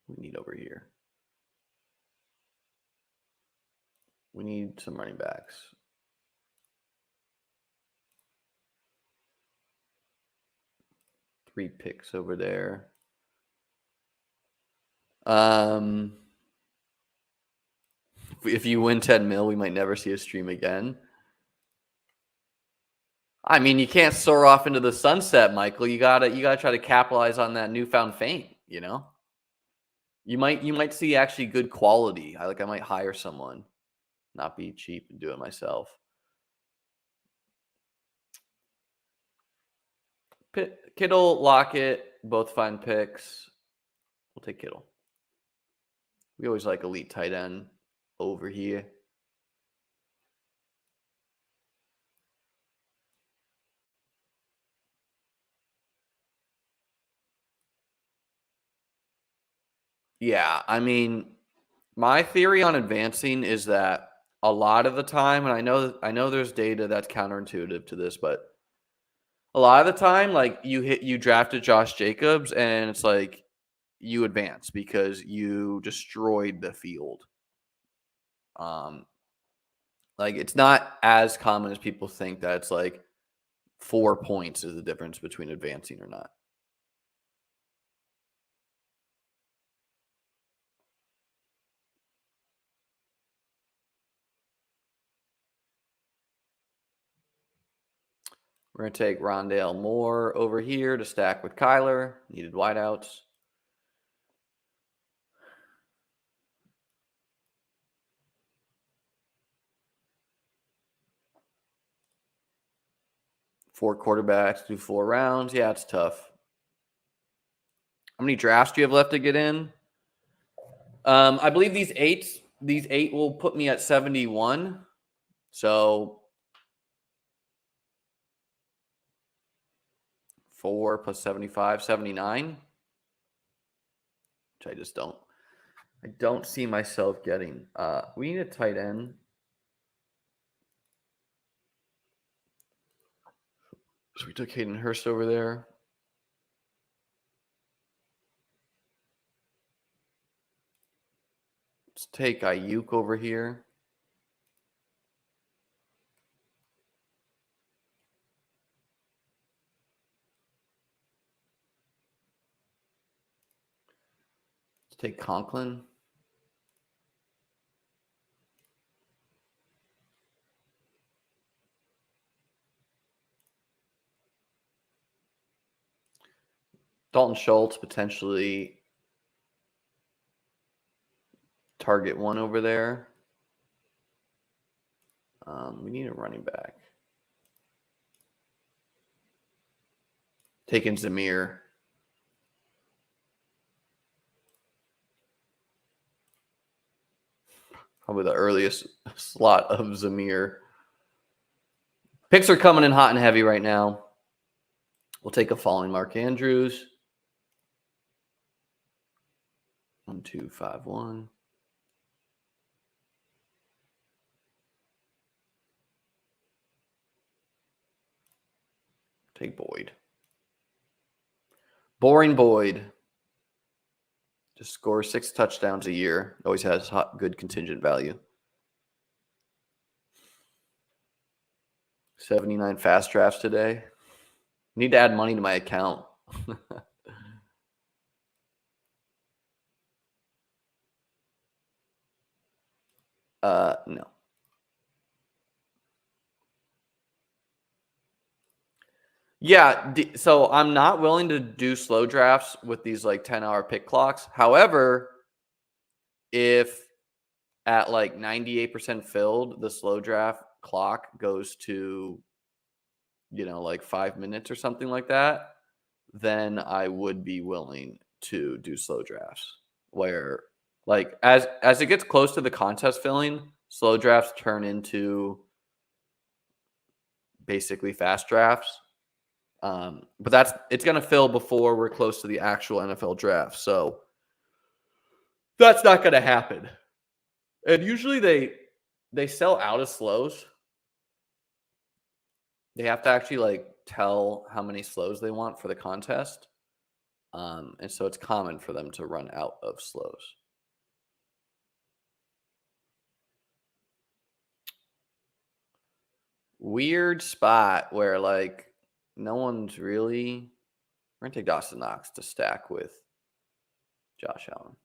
We need over here. We need some running backs. Three picks over there. If you win 10 mil, we might never see a stream again. I mean, you can't soar off into the sunset, Michael. You gotta try to capitalize on that newfound fame. You know, you might see actually good quality. I might hire someone, not be cheap and do it myself. Kittle, Lockett, both fine picks. We'll take Kittle. We always like elite tight end over here. Yeah, I mean, my theory on advancing is that a lot of the time, and I know there's data that's counterintuitive to this, but a lot of the time, like you drafted Josh Jacobs, and it's like you advance because you destroyed the field. Like it's not as common as people think that it's like 4 points is the difference between advancing or not. We're going to take Rondale Moore over here to stack with Kyler. Needed wideouts. Four quarterbacks, do 4 rounds. Yeah, it's tough. How many drafts do you have left to get in? I believe these eight will put me at 71. So 4 plus 75, 79. Which I don't see myself getting. We need a tight end. So we took Hayden Hurst over there. Let's take Ayuk over here. Let's take Conklin. Dalton Schultz potentially target one over there. We need a running back. Taking Zamir. Probably the earliest slot of Zamir. Picks are coming in hot and heavy right now. We'll take a falling Mark Andrews. 1, 2, 5, 1. Take Boyd. Boring Boyd. Just scores 6 touchdowns a year. Always has good contingent value. 79 fast drafts today. Need to add money to my account. No. Yeah, so I'm not willing to do slow drafts with these like 10-hour pick clocks. However, if at like 98% filled, the slow draft clock goes to, like 5 minutes or something like that, then I would be willing to do slow drafts where like as it gets close to the contest filling, slow drafts turn into basically fast drafts. But it's going to fill before we're close to the actual NFL draft. So that's not going to happen. And usually they sell out of slows. They have to actually like tell how many slows they want for the contest. And so it's common for them to run out of slows. Weird spot where like no one's really. We're going to take Dawson Knox to stack with Josh Allen.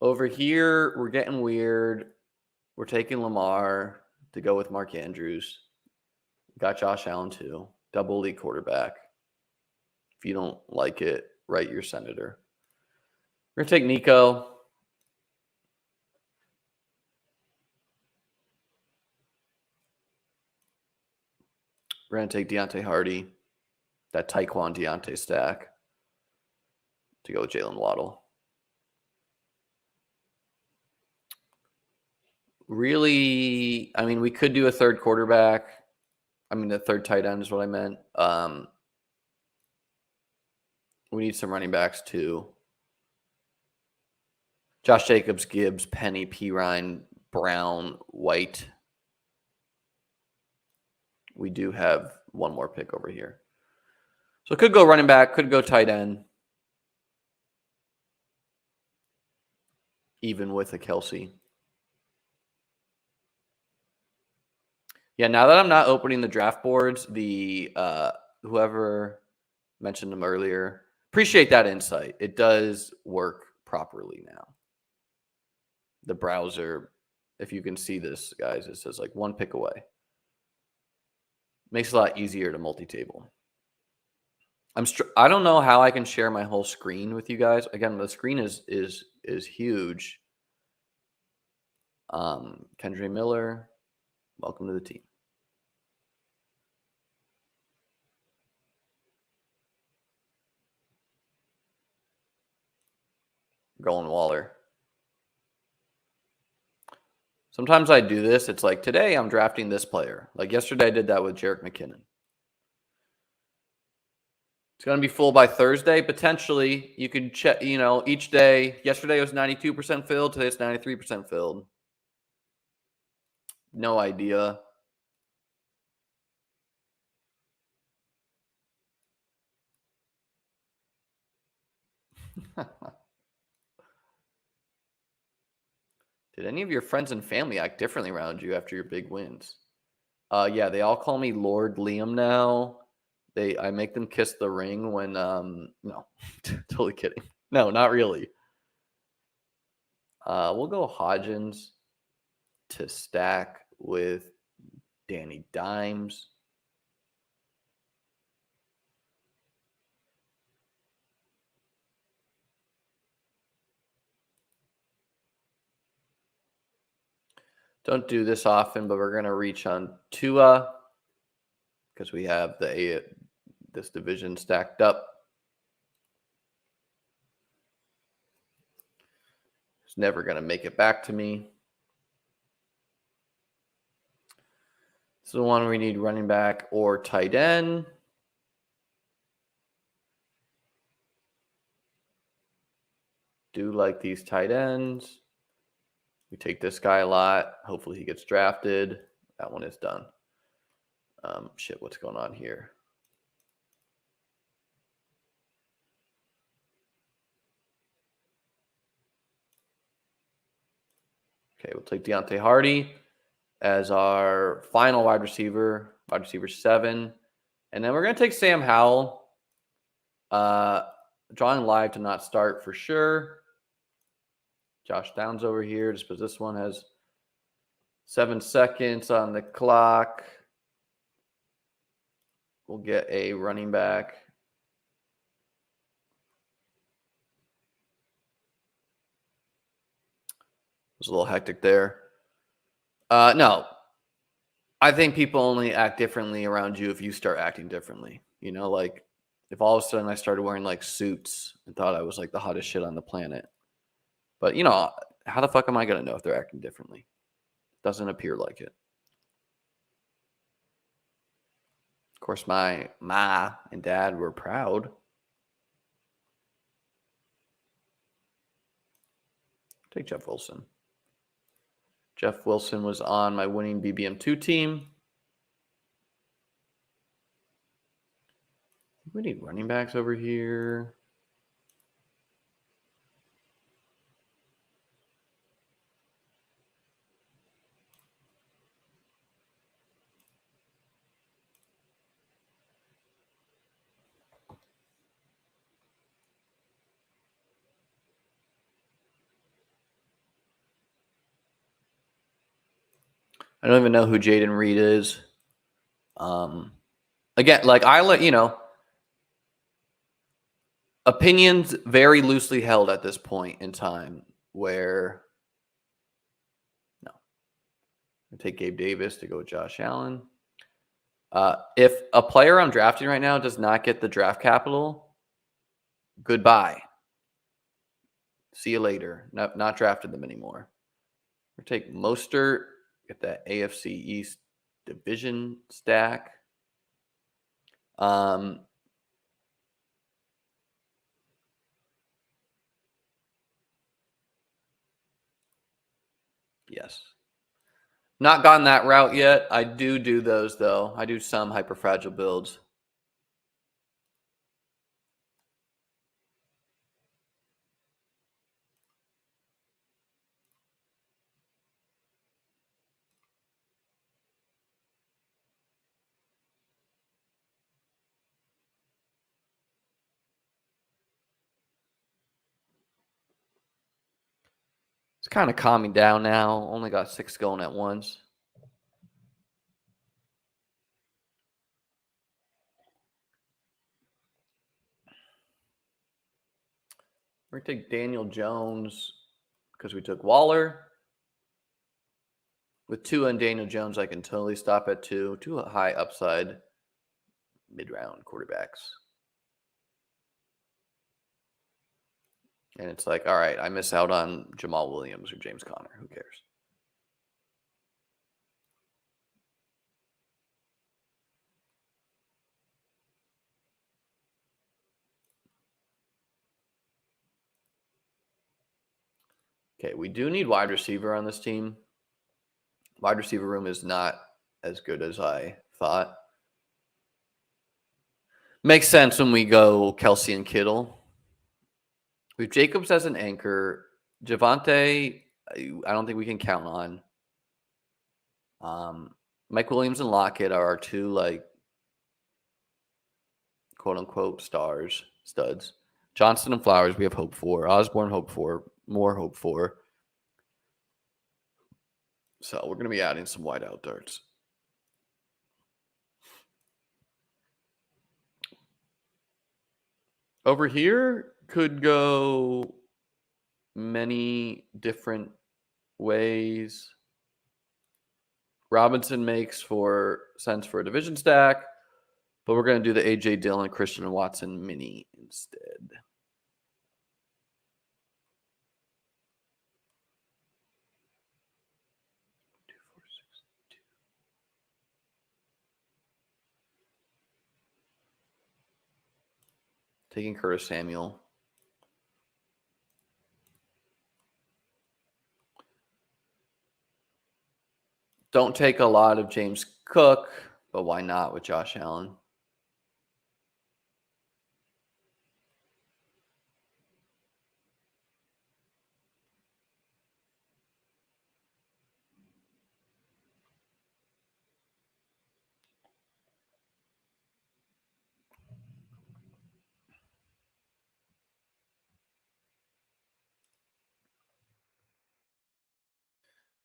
Over here, we're getting weird. We're taking Lamar to go with Mark Andrews. Got Josh Allen too. Double elite quarterback. If you don't like it, write your senator. We're going to take Nico. We're going to take Deontay Hardy. That Tyquan Deontay stack to go with Jalen Waddle. Really, I mean, we could do a third quarterback. I mean, the third tight end is what I meant. We need some running backs too. Josh Jacobs, Gibbs, Penny, Pirine, Brown, White. We do have one more pick over here. So it could go running back, could go tight end. Even with a Kelsey. Yeah, now that I'm not opening the draft boards, the whoever mentioned them earlier, appreciate that insight. It does work properly now. The browser, if you can see this, guys, it says like one pick away. Makes it a lot easier to multi-table. I don't know how I can share my whole screen with you guys. Again, the screen is huge. Kendre Miller, welcome to the team. Golden Waller. Sometimes I do this. It's like today I'm drafting this player. Like yesterday I did that with Jerick McKinnon. It's going to be full by Thursday. Potentially, you could check, each day. Yesterday it was 92% filled. Today it's 93% filled. No idea. Did any of your friends and family act differently around you after your big wins? Yeah, they all call me Lord Liam now. I make them kiss the ring when no, totally kidding. No, not really. We'll go Hodgins to stack with Danny Dimes. Don't do this often, but we're going to reach on Tua because we have this division stacked up. It's never going to make it back to me. This is the one we need running back or tight end. Do like these tight ends. We take this guy a lot. Hopefully he gets drafted. That one is done. Shit, what's going on here? Okay, we'll take Deontay Hardy as our final wide receiver 7. And then we're going to take Sam Howell. Drawing live to not start for sure. Josh Downs over here, just because this one has 7 seconds on the clock. We'll get a running back. It was a little hectic there. No. I think people only act differently around you if you start acting differently. You know, like if all of a sudden I started wearing like suits and thought I was like the hottest shit on the planet. But, you know, how the fuck am I going to know if they're acting differently? Doesn't appear like it. Of course, my ma and dad were proud. Take Jeff Wilson. Jeff Wilson was on my winning BBM2 team. We need running backs over here. I don't even know who Jaden Reed is. Again, like I let you know, opinions very loosely held at this point in time. Where no, I take Gabe Davis to go with Josh Allen. If a player I'm drafting right now does not get the draft capital, goodbye. See you later. Not drafted them anymore. We'll take Mostert. Get that AFC East division stack. Yes. Not gone that route yet. I do those, though. I do some hyperfragile builds. It's kind of calming down now. Only got 6 going at once. We're going to take Daniel Jones because we took Waller. With Tua and Daniel Jones, I can totally stop at 2. 2 high upside mid-round quarterbacks. And it's like, all right, I miss out on Jamal Williams or James Conner. Who cares? Okay, we do need wide receiver on this team. Wide receiver room is not as good as I thought. Makes sense when we go Kelsey and Kittle. We have Jacobs as an anchor. Javonte, I don't think we can count on. Mike Williams and Lockett are our 2, like, quote-unquote studs. Johnston and Flowers we have hope for. Osborne hope for. More hope for. So we're going to be adding some wide out darts. Over here could go many different ways. Robinson makes sense for a division stack, but we're going to do the A.J. Dillon, Christian Watson mini instead. Taking Curtis Samuel. Don't take a lot of James Cook, but why not with Josh Allen?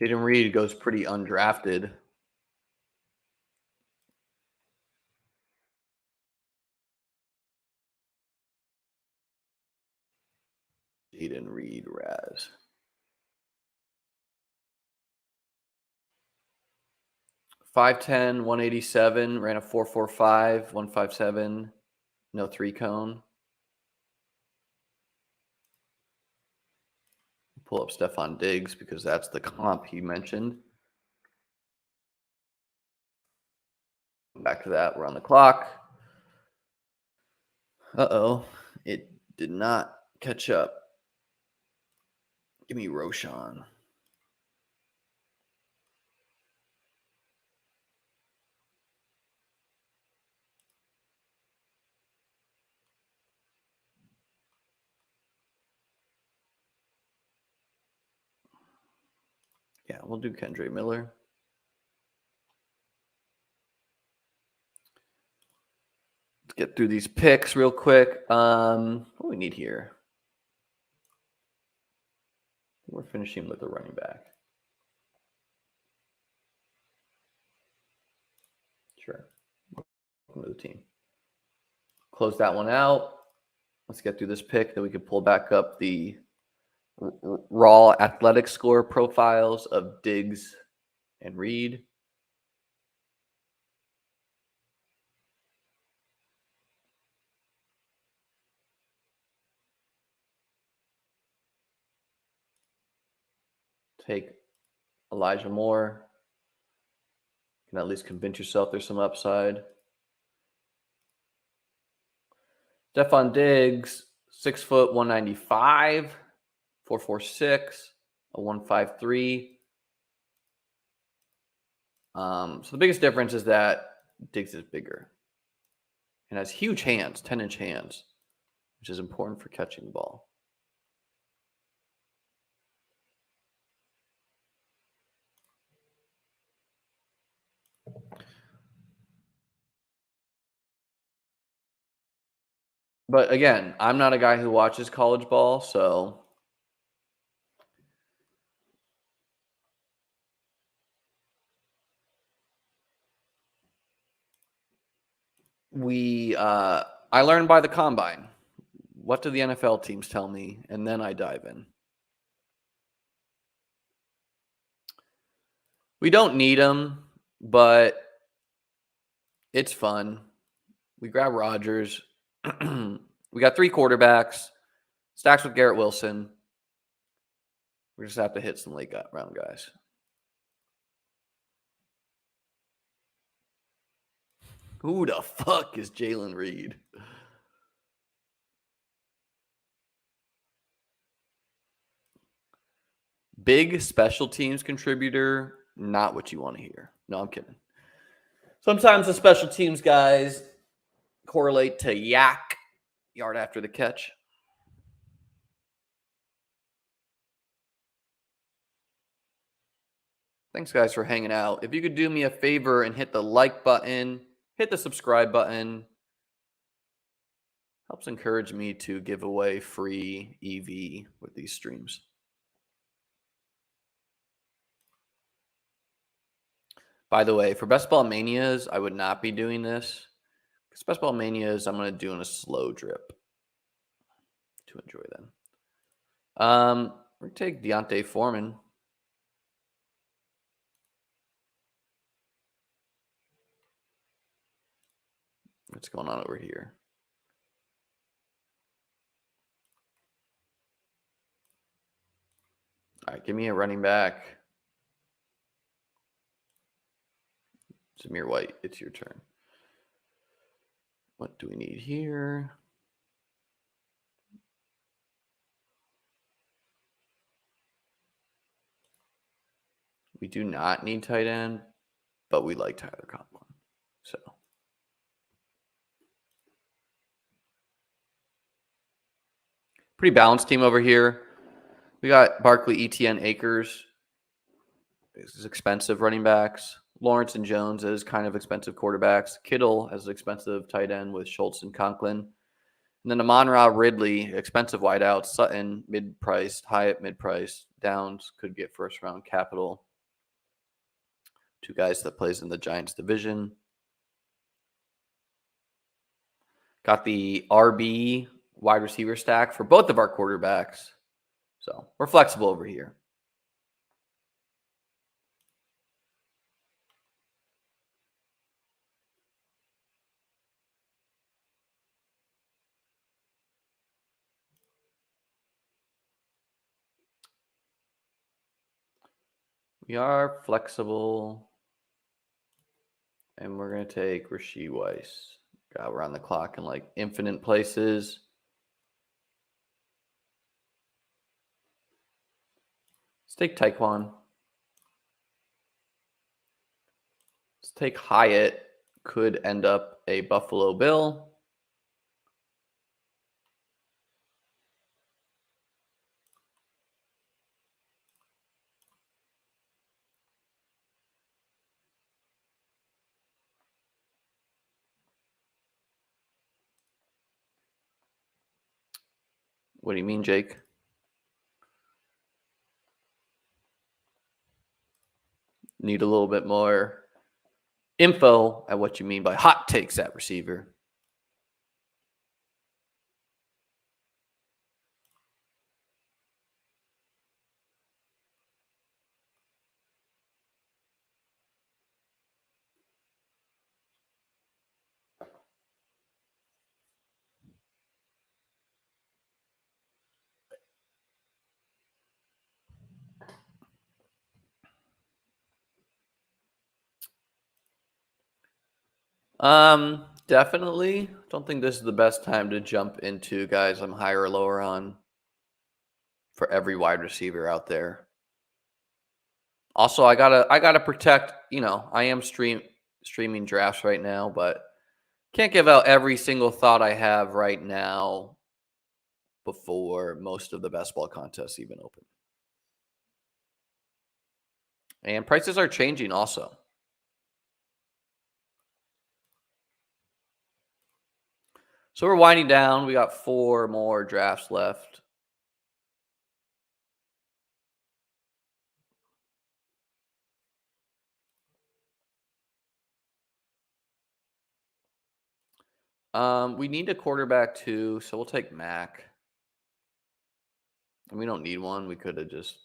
Jaden Reed goes pretty undrafted. Jaden Reed, Raz. 5'10", 187, ran a 4.45, 157, no 3 cone. Pull up Stefon Diggs because that's the comp he mentioned. Back to that. We're on the clock. Uh-oh. It did not catch up. Give me Roshan. Yeah, we'll do Kendre Miller. Let's get through these picks real quick. What do we need here? We're finishing with a running back. Sure. Welcome to the team. Close that one out. Let's get through this pick. Then we can pull back up the raw athletic score profiles of Diggs and Reed. Take Elijah Moore. You can at least convince yourself there's some upside. Stefon Diggs, 6 foot, 195, 4.46, a 1.53. So the biggest difference is that Diggs is bigger and has huge hands, 10-inch hands, which is important for catching the ball. But again, I'm not a guy who watches college ball, so I learn by the combine. What do the NFL teams tell me? And then I dive in. We don't need them, but it's fun. We grab Rodgers. We got 3 quarterbacks. Stacks with Garrett Wilson. We just have to hit some late round guys. Who the fuck is Jalen Reed? Big special teams contributor, not what you want to hear. No, I'm kidding. Sometimes the special teams guys correlate to yak, yard after the catch. Thanks, guys, for hanging out. If you could do me a favor and hit the like button, hit the subscribe button, helps encourage me to give away free EV with these streams. By the way, for Best Ball Manias, I would not be doing this. Because Best Ball Manias, I'm going to do in a slow drip to enjoy them. We're going to take Deontay Foreman. What's going on over here? All right, give me a running back. Zamir White, it's your turn. What do we need here? We do not need tight end, but we like Tyler Conklin. So pretty balanced team over here. We got Barkley, Etienne, Akers. This is expensive running backs. Lawrence and Jones as kind of expensive quarterbacks. Kittle as an expensive tight end with Schultz and Conklin. And then Amon-Ra, Ridley, expensive wideouts. Sutton, mid-priced. Hyatt, mid-priced. Downs could get first-round capital. Two guys that plays in the Giants division. Got the RB wide receiver stack for both of our quarterbacks. So we're flexible over here. We are flexible. And we're going to take Rashee Weiss. God, we're on the clock in like infinite places. Let's take Taekwon. Let's take Hyatt. Could end up a Buffalo Bill. What do you mean, Jake? Need a little bit more info at what you mean by hot takes at receiver. Definitely. Don't think this is the best time to jump into guys I'm higher or lower on for every wide receiver out there. Also, I gotta protect, I am streaming drafts right now, but can't give out every single thought I have right now before most of the best ball contests even open. And prices are changing also. So we're winding down. We got 4 more drafts left. We need a quarterback too, so we'll take Mac. And we don't need one. We could have just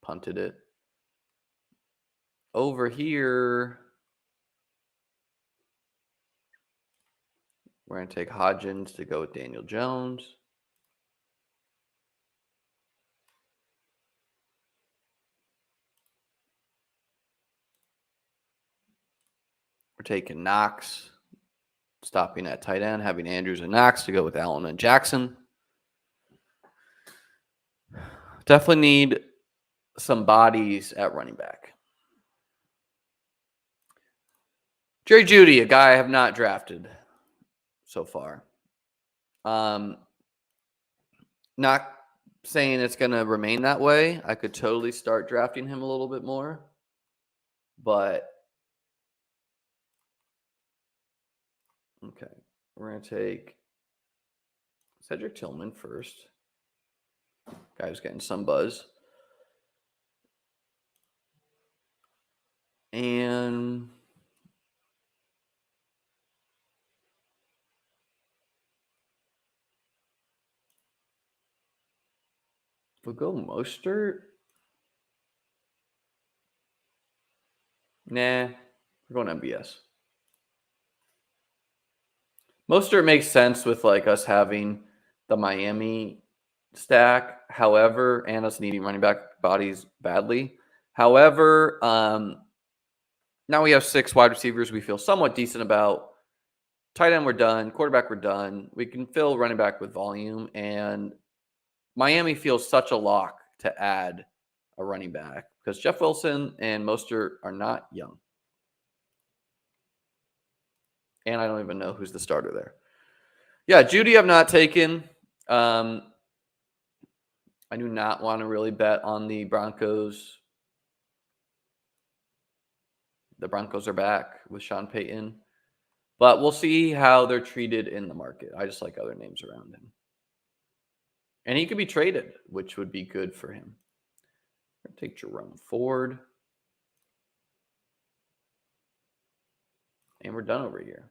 punted it. Over here, we're going to take Hodgins to go with Daniel Jones. We're taking Knox, stopping at tight end, having Andrews and Knox to go with Allen and Jackson. Definitely need some bodies at running back. Jerry Jeudy, a guy I have not drafted so far. Not saying it's going to remain that way. I could totally start drafting him a little bit more. But, okay, we're going to take Cedric Tillman first. Guy who's getting some buzz. And we'll go Mostert. Nah, we're going MBS. Mostert makes sense with like us having the Miami stack. However, and us needing running back bodies badly. However, now we have 6 wide receivers we feel somewhat decent about. Tight end, we're done. Quarterback, we're done. We can fill running back with volume. And Miami feels such a lock to add a running back because Jeff Wilson and Mostert are not young. And I don't even know who's the starter there. Yeah, Judy I've not taken. I do not want to really bet on the Broncos. The Broncos are back with Sean Payton. But we'll see how they're treated in the market. I just like other names around him. And he could be traded, which would be good for him. I'm going to take Jerome Ford. And we're done over here.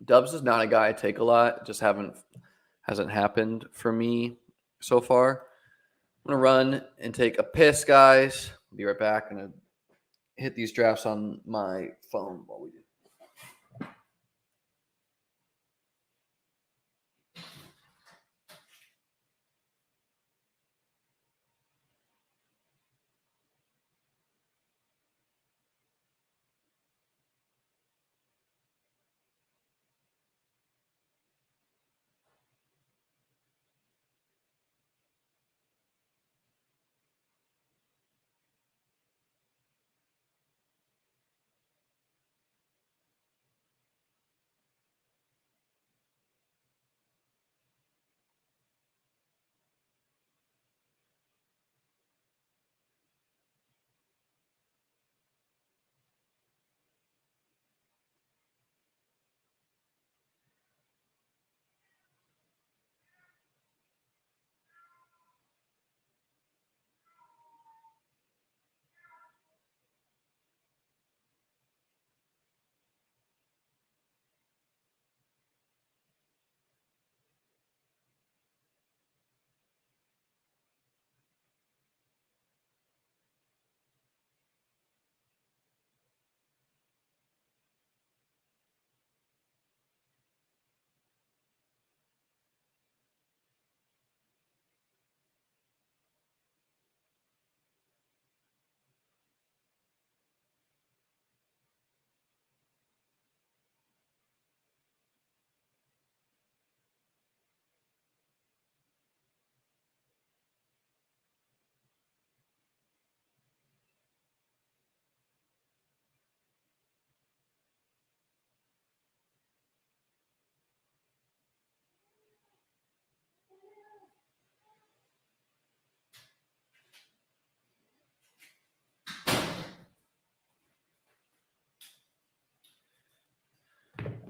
Dubs is not a guy I take a lot. It just hasn't happened for me so far. I'm going to run and take a piss, guys. I'll be right back. I'm going to hit these drafts on my phone while we do.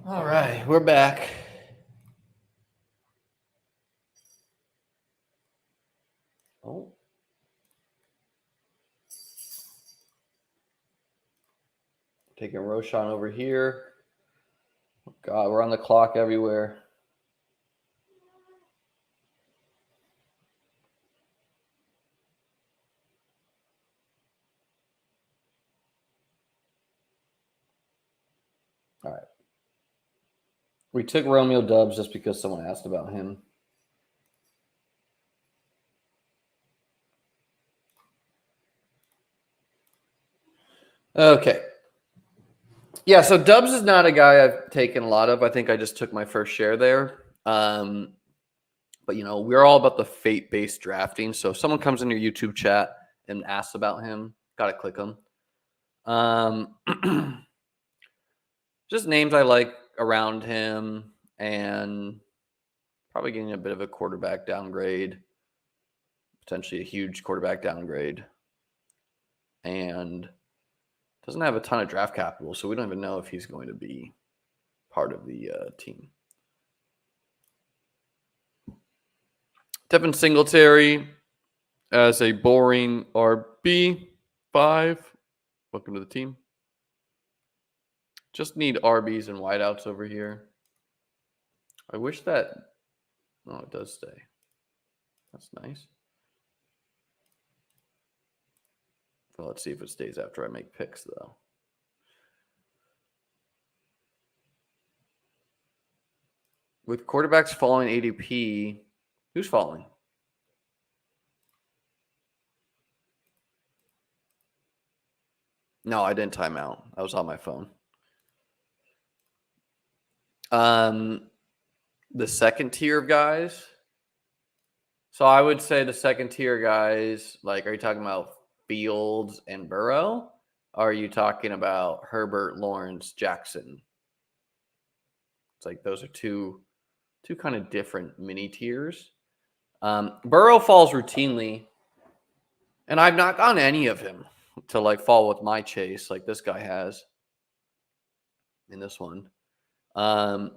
All right, we're back. Oh. Taking Roshan over here. Oh God, we're on the clock everywhere. All right. We took Romeo Dubs just because someone asked about him. Okay. Yeah, so Dubs is not a guy I've taken a lot of. I think I just took my first share there. But, we're all about the fate-based drafting. So if someone comes in your YouTube chat and asks about him, got to click them. Just names I like around him and probably getting a bit of a quarterback downgrade, potentially a huge quarterback downgrade. And doesn't have a ton of draft capital, so we don't even know if he's going to be part of the team. Devin Singletary as a boring RB5. Welcome to the team. Just need RBs and wideouts over here. I wish that... Oh, it does stay. That's nice. Well, let's see if it stays after I make picks, though. With quarterbacks falling ADP, who's falling? No, I didn't time out. I was on my phone. The second tier of guys. So I would say the second tier guys, like, are you talking about Fields and Burrow? Or are you talking about Herbert, Lawrence, Jackson? It's like those are two kind of different mini tiers. Burrow falls routinely, and I've not gotten any of him to like fall with my chase like this guy has in this one. Burrow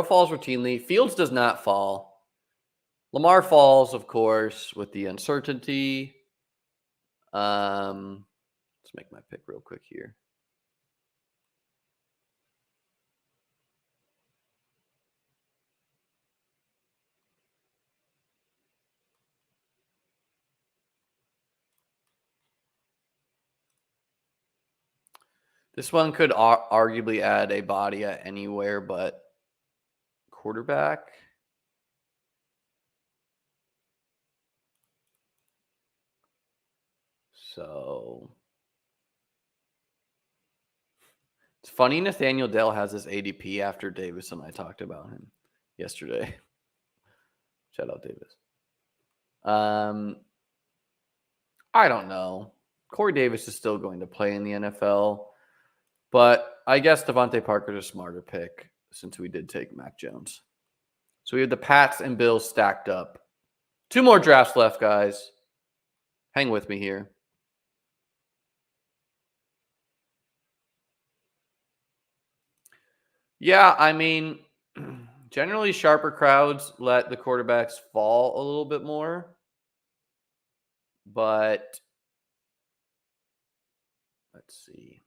falls routinely. Fields does not fall. Lamar falls, of course, with the uncertainty. Let's make my pick real quick here. This one could arguably add a body at anywhere but quarterback. So it's funny Nathaniel Dell has this ADP after Davis and I talked about him yesterday. Shout out Davis. I don't know. Corey Davis is still going to play in the NFL, but I guess Devontae Parker's a smarter pick since we did take Mac Jones. So we have the Pats and Bills stacked up. 2 more drafts left, guys. Hang with me here. Yeah, I mean, generally sharper crowds let the quarterbacks fall a little bit more. But let's see.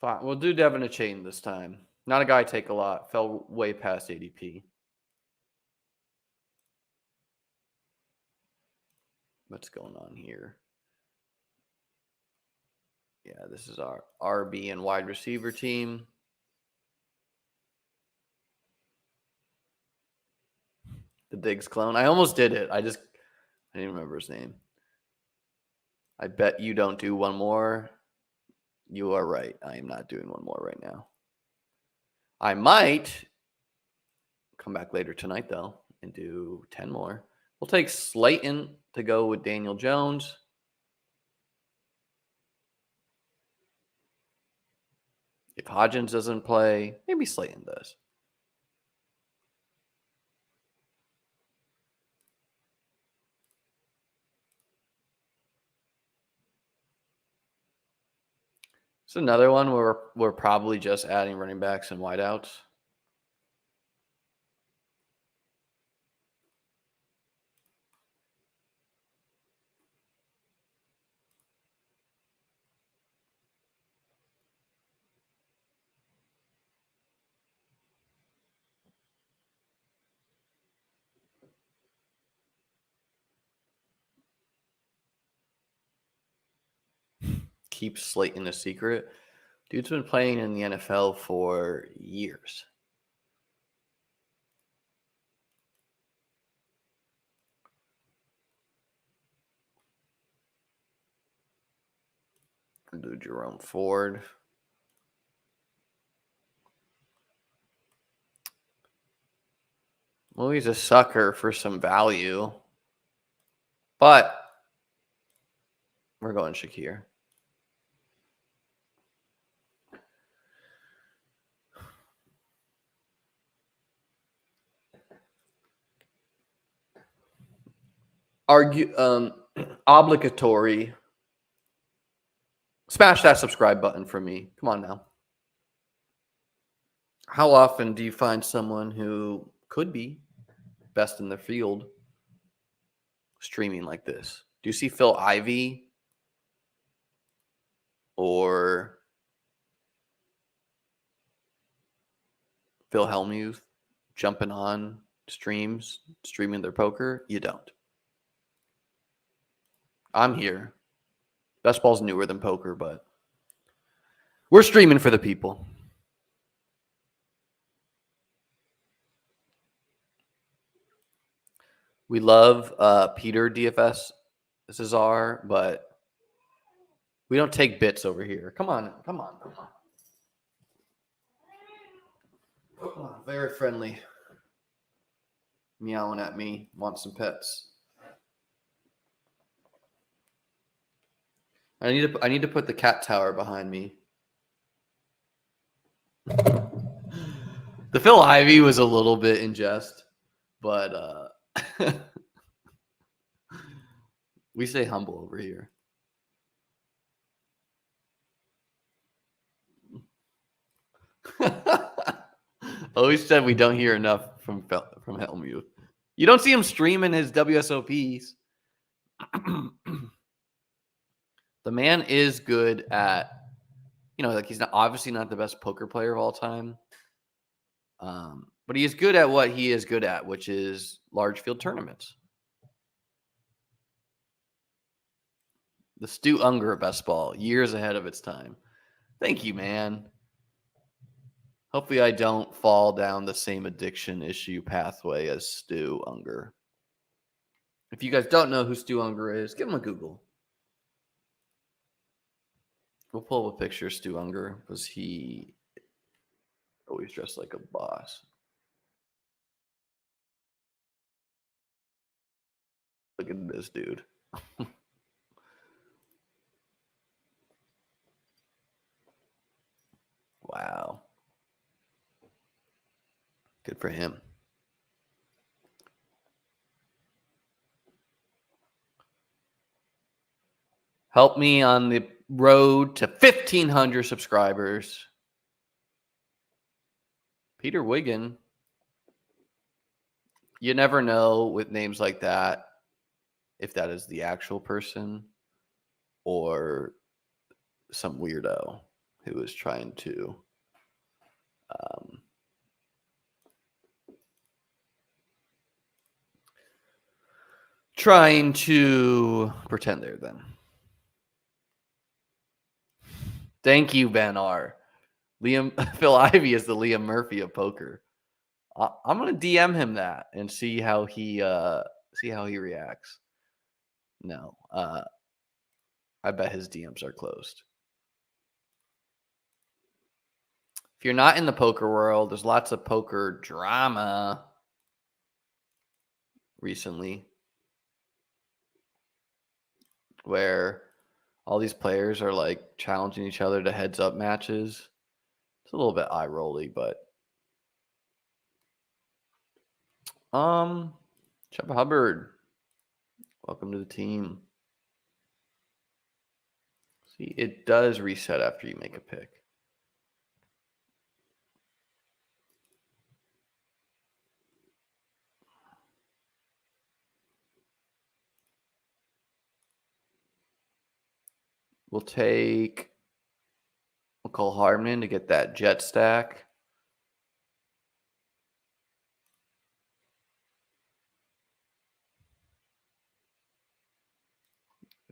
Fine. We'll do Devin a chain this time. Not a guy I take a lot. Fell way past ADP. What's going on here? Yeah, this is our RB and wide receiver team. The Diggs clone. I almost did it. I didn't remember his name. I bet you don't do one more. You are right. I am not doing one more right now. I might come back later tonight, though, and do 10 more. We'll take Slayton to go with Daniel Jones. If Hodgins doesn't play, maybe Slayton does. It's another one where we're probably just adding running backs and wideouts. Keep Slayton a secret. Dude's been playing in the NFL for years. I'll do Jerome Ford. Well, he's a sucker for some value. But we're going Shakir. Obligatory. Smash that subscribe button for me. Come on now. How often do you find someone who could be best in the field streaming like this? Do you see Phil Ivey or Phil Hellmuth jumping on streams, streaming their poker? You don't. I'm here. Best ball's newer than poker, but we're streaming for the people. We love Peter DFS Cesar, but we don't take bits over here. Come on. Very friendly. Meowing at me. Want some pets. I need to put the cat tower behind me. The Phil Ivey was a little bit in jest, but we stay humble over here. Always said we don't hear enough from Hellmuth. You don't see him streaming his WSOPs. The man is good at, like he's obviously not the best poker player of all time. But he is good at what he is good at, which is large field tournaments. The Stu Unger best ball, years ahead of its time. Thank you, man. Hopefully I don't fall down the same addiction issue pathway as Stu Unger. If you guys don't know who Stu Unger is, give him a Google. We'll pull up a picture of Stu Unger because he always dressed like a boss. Look at this dude. Wow. Good for him. Help me on the road to 1,500 subscribers. Peter Wiggin. You never know with names like that if that is the actual person or some weirdo who is trying to pretend they're them. Thank you, Ben R. Phil Ivey is the Liam Murphy of poker. I'm gonna DM him that and see how he reacts. No, I bet his DMs are closed. If you're not in the poker world, there's lots of poker drama recently where all these players are like challenging each other to heads up matches. It's a little bit eye rolly, but Chubb Hubbard, welcome to the team. See, it does reset after you make a pick. We'll call Hardman to get that jet stack.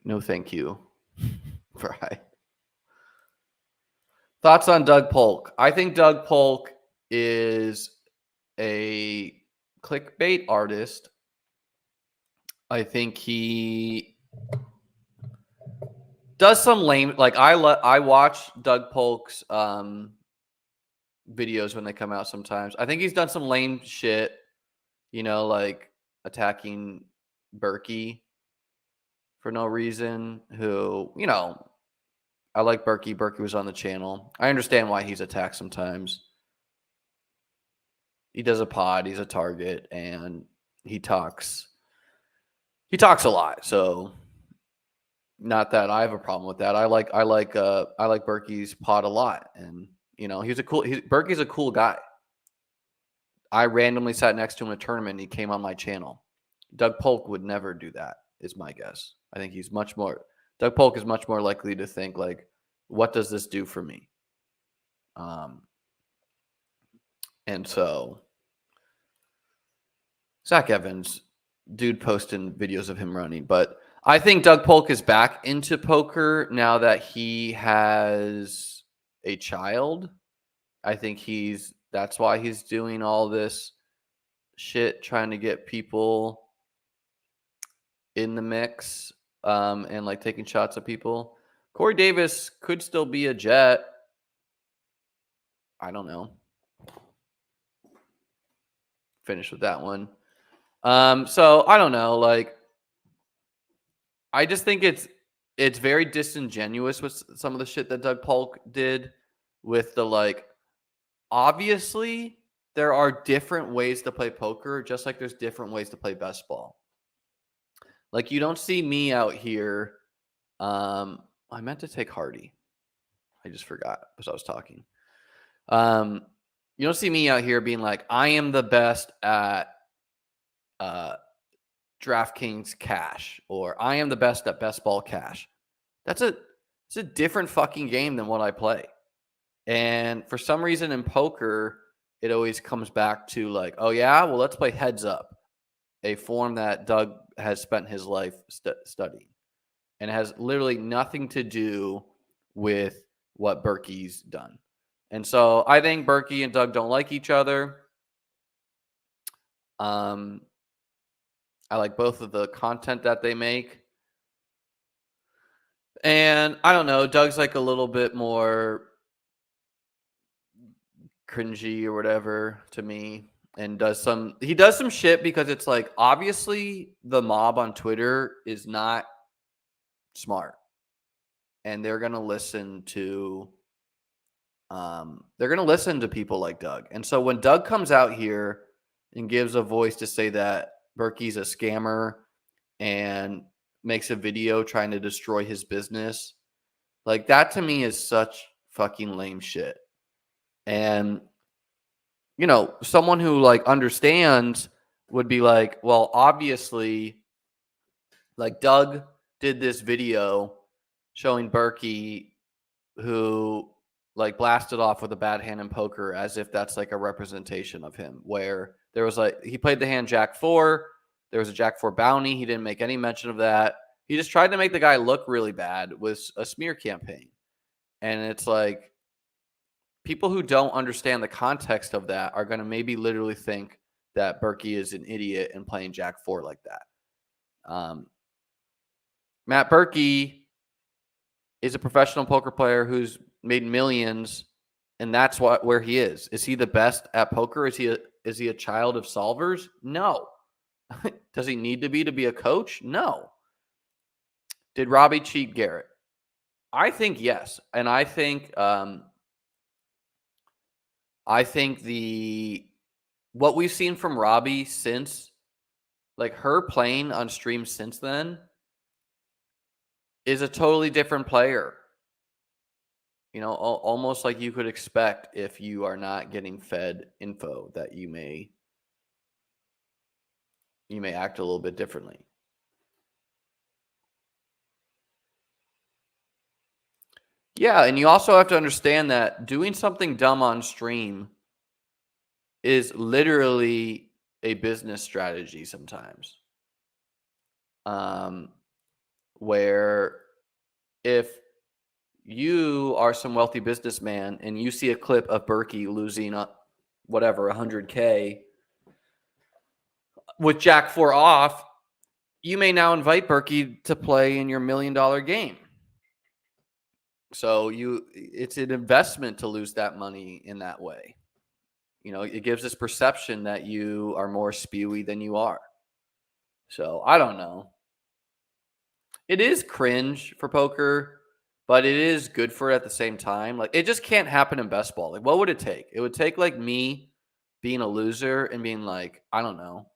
No, thank you. Right. Thoughts on Doug Polk? I think Doug Polk is a clickbait artist. I think he does some lame, like I watch Doug Polk's videos when they come out sometimes. I think he's done some lame shit, like attacking Berkey for no reason, who, I like Berkey. Berkey was on the channel. I understand why he's attacked sometimes. He does a pod, he's a target, and he talks a lot. So not that I have a problem with that. I like Berkey's pod a lot. And Berkey's a cool guy. I randomly sat next to him in a tournament and he came on my channel. Doug Polk would never do that, is my guess. I think Doug Polk is much more likely to think like, what does this do for me? And so Zach Evans, dude posting videos of him running. But I think Doug Polk is back into poker now that he has a child. I think that's why he's doing all this shit, trying to get people in the mix and like taking shots at people. Corey Davis could still be a Jet. I don't know. Finish with that one. So I don't know. Like, I just think it's very disingenuous with some of the shit that Doug Polk did with the like. Obviously, there are different ways to play poker, just like there's different ways to play best ball. Like, you don't see me out here. I meant to take Hardy. I just forgot because I was talking. You don't see me out here being like, I am the best at DraftKings cash, or I am the best at best ball cash. It's a different fucking game than what I play. And for some reason in poker, it always comes back to like, oh yeah, well, let's play heads up, a form that Doug has spent his life studying, and it has literally nothing to do with what Berkey's done. And so I think Berkey and Doug don't like each other. I like both of the content that they make. And I don't know, Doug's like a little bit more cringy or whatever to me, and he does some shit because it's like, obviously the mob on Twitter is not smart, and they're going to listen to people like Doug. And so when Doug comes out here and gives a voice to say that Berkey's a scammer and makes a video trying to destroy his business, like, that to me is such fucking lame shit. And, you know, someone who like understands would be like, well, obviously, like, Doug did this video showing Berkey, who like blasted off with a bad hand in poker, as if that's like a representation of him, where there was like, he played the hand Jack 4. There was a Jack 4 bounty. He didn't make any mention of that. He just tried to make the guy look really bad with a smear campaign. And it's like, people who don't understand the context of that are going to maybe literally think that Berkey is an idiot and playing Jack 4 like that. Matt Berkey is a professional poker player who's made millions, and that's where he is. Is he the best at poker? Is he a child of solvers? No. Does he need to be a coach? No. Did Robbie cheat Garrett? I think yes. And I think what we've seen from Robbie since, like, her playing on stream since then, is a totally different player. You know, almost like you could expect if you are not getting fed info that you may act a little bit differently. Yeah, and you also have to understand that doing something dumb on stream is literally a business strategy sometimes. Where if you are some wealthy businessman and you see a clip of Berkey losing whatever, 100K with Jack 4 off, you may now invite Berkey to play in your $1 million game. So it's an investment to lose that money in that way. You know, it gives this perception that you are more spewy than you are. So I don't know. It is cringe for poker, but it is good for it at the same time. Like, it just can't happen in best ball. Like, what would it take? It would take like me being a loser and being like, I don't know,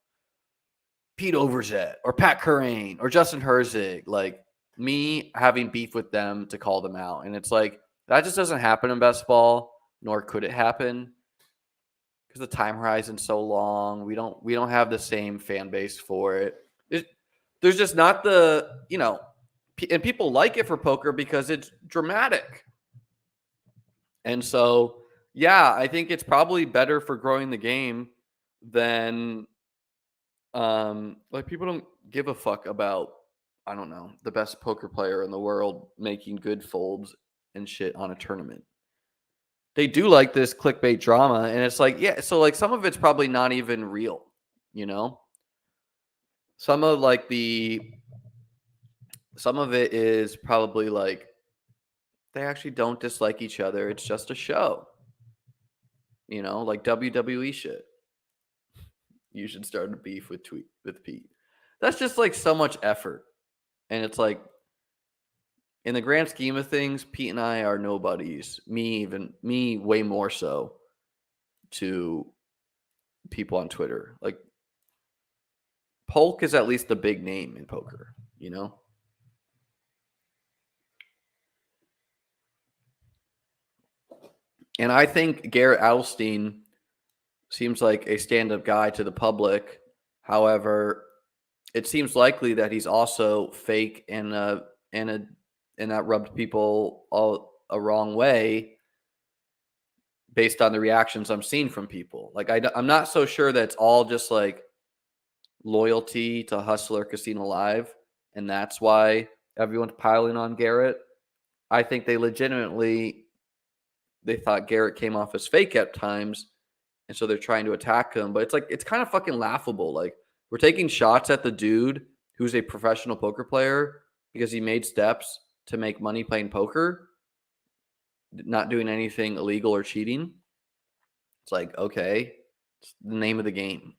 Pete Overzet or Pat Currain or Justin Herzig, like me having beef with them to call them out. And it's like, that just doesn't happen in best ball, nor could it happen, because the time horizon's so long. We don't have the same fan base for it. there's just not the, and people like it for poker because it's dramatic. And so, yeah, I think it's probably better for growing the game than like people don't give a fuck about, I don't know, the best poker player in the world making good folds and shit on a tournament. They do like this clickbait drama, and it's like, yeah, so like some of it's probably not even real, you know? Some of it is probably like they actually don't dislike each other. It's just a show. Like WWE shit. You should start a beef with Pete. That's just like so much effort. And it's like, in the grand scheme of things, Pete and I are nobodies. Me way more so to people on Twitter. Like Polk is at least a big name in poker, And I think Garrett Adelstein seems like a stand-up guy to the public. However, it seems likely that he's also fake and that rubbed people all a wrong way based on the reactions I'm seeing from people. Like I'm not so sure that it's all just like loyalty to Hustler Casino Live, and that's why everyone's piling on Garrett. I think they thought Garrett came off as fake at times, and so they're trying to attack him. But it's kind of fucking laughable. Like we're taking shots at the dude who's a professional poker player because he made steps to make money playing poker, not doing anything illegal or cheating. It's like, okay, it's the name of the game.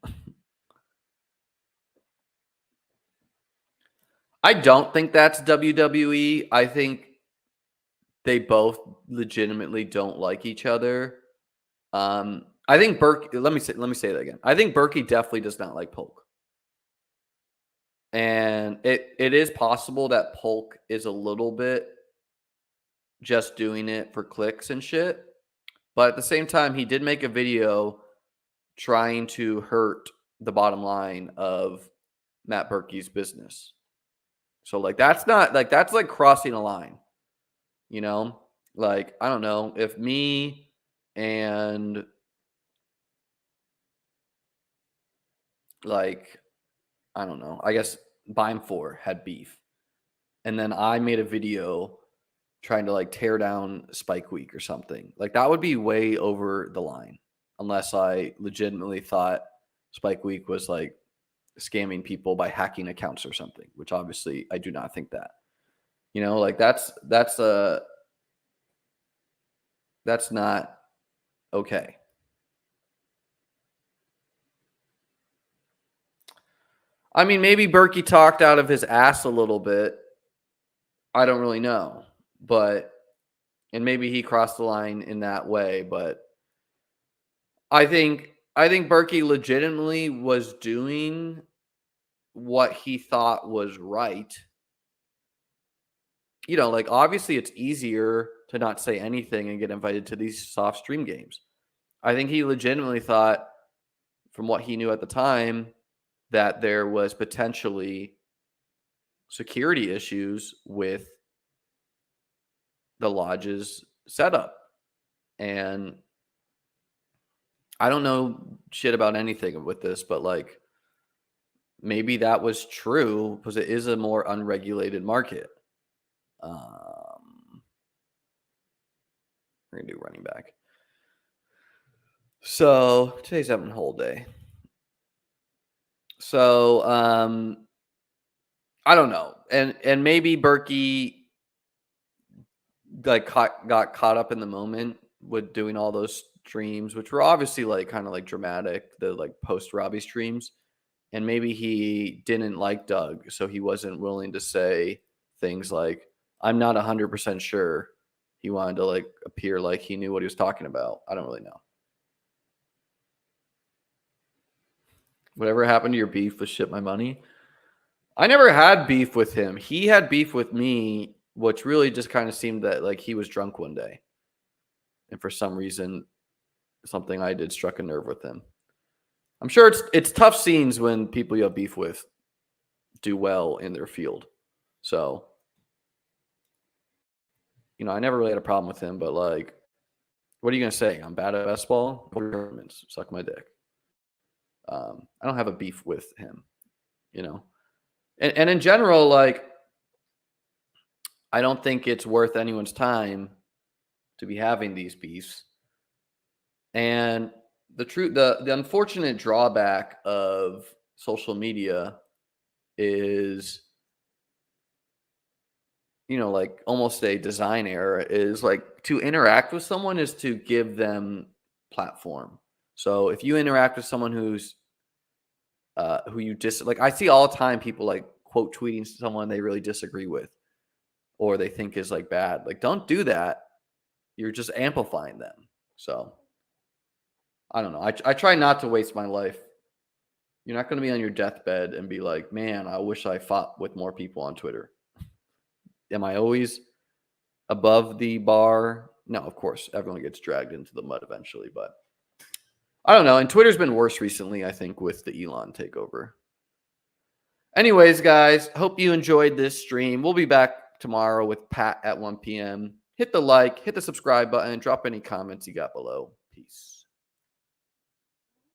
I don't think that's WWE. I think they both legitimately don't like each other. I think Burke. Let me say that again. I think Berkey definitely does not like Polk, and it is possible that Polk is a little bit just doing it for clicks and shit. But at the same time, he did make a video trying to hurt the bottom line of Matt Berkey's business. So like that's like crossing a line, Like I don't know if me and like I don't know, I guess Beim4 had beef, and then I made a video trying to like tear down Spike Week or something. Like that would be way over the line unless I legitimately thought Spike Week was like scamming people by hacking accounts or something, which obviously I do not think that. Like that's not okay. I mean, maybe Berkey talked out of his ass a little bit. I don't really know, and maybe he crossed the line in that way, but I think Berkey legitimately was doing what he thought was right. Like obviously it's easier to not say anything and get invited to these soft stream games. I think he legitimately thought, from what he knew at the time, that there was potentially security issues with the lodge's setup. And I don't know shit about anything with this, but like maybe that was true because it is a more unregulated market. We're gonna do running back. So today's having a whole day. So I don't know, and maybe Berkey like got caught up in the moment with doing all those streams, which were obviously like kind of like dramatic, the like post Robbie streams, and maybe he didn't like Doug, so he wasn't willing to say things like, "I'm not 100% sure." He wanted to like appear like he knew what he was talking about. I don't really know. Whatever happened to your beef with Ship My Money? I never had beef with him. He had beef with me, which really just kind of seemed that like he was drunk one day. And for some reason, something I did struck a nerve with him. I'm sure it's tough scenes when people you have beef with do well in their field. So, I never really had a problem with him, but like, what are you going to say? I'm bad at basketball? Suck my dick. I don't have a beef with him, And in general, like, I don't think it's worth anyone's time to be having these beefs. And the unfortunate drawback of social media is, like almost a design error, is like to interact with someone is to give them platform. So if you interact with someone who's who you like, I see all the time people like quote tweeting someone they really disagree with or they think is like bad. Like, don't do that. You're just amplifying them. So I don't know. I try not to waste my life. You're not going to be on your deathbed and be like, man, I wish I fought with more people on Twitter. Am I always above the bar? No, of course, everyone gets dragged into the mud eventually, but I don't know. And Twitter's been worse recently, I think, with the Elon takeover. Anyways, guys, hope you enjoyed this stream. We'll be back tomorrow with Pat at 1 p.m. Hit the like, hit the subscribe button, drop any comments you got below. Peace.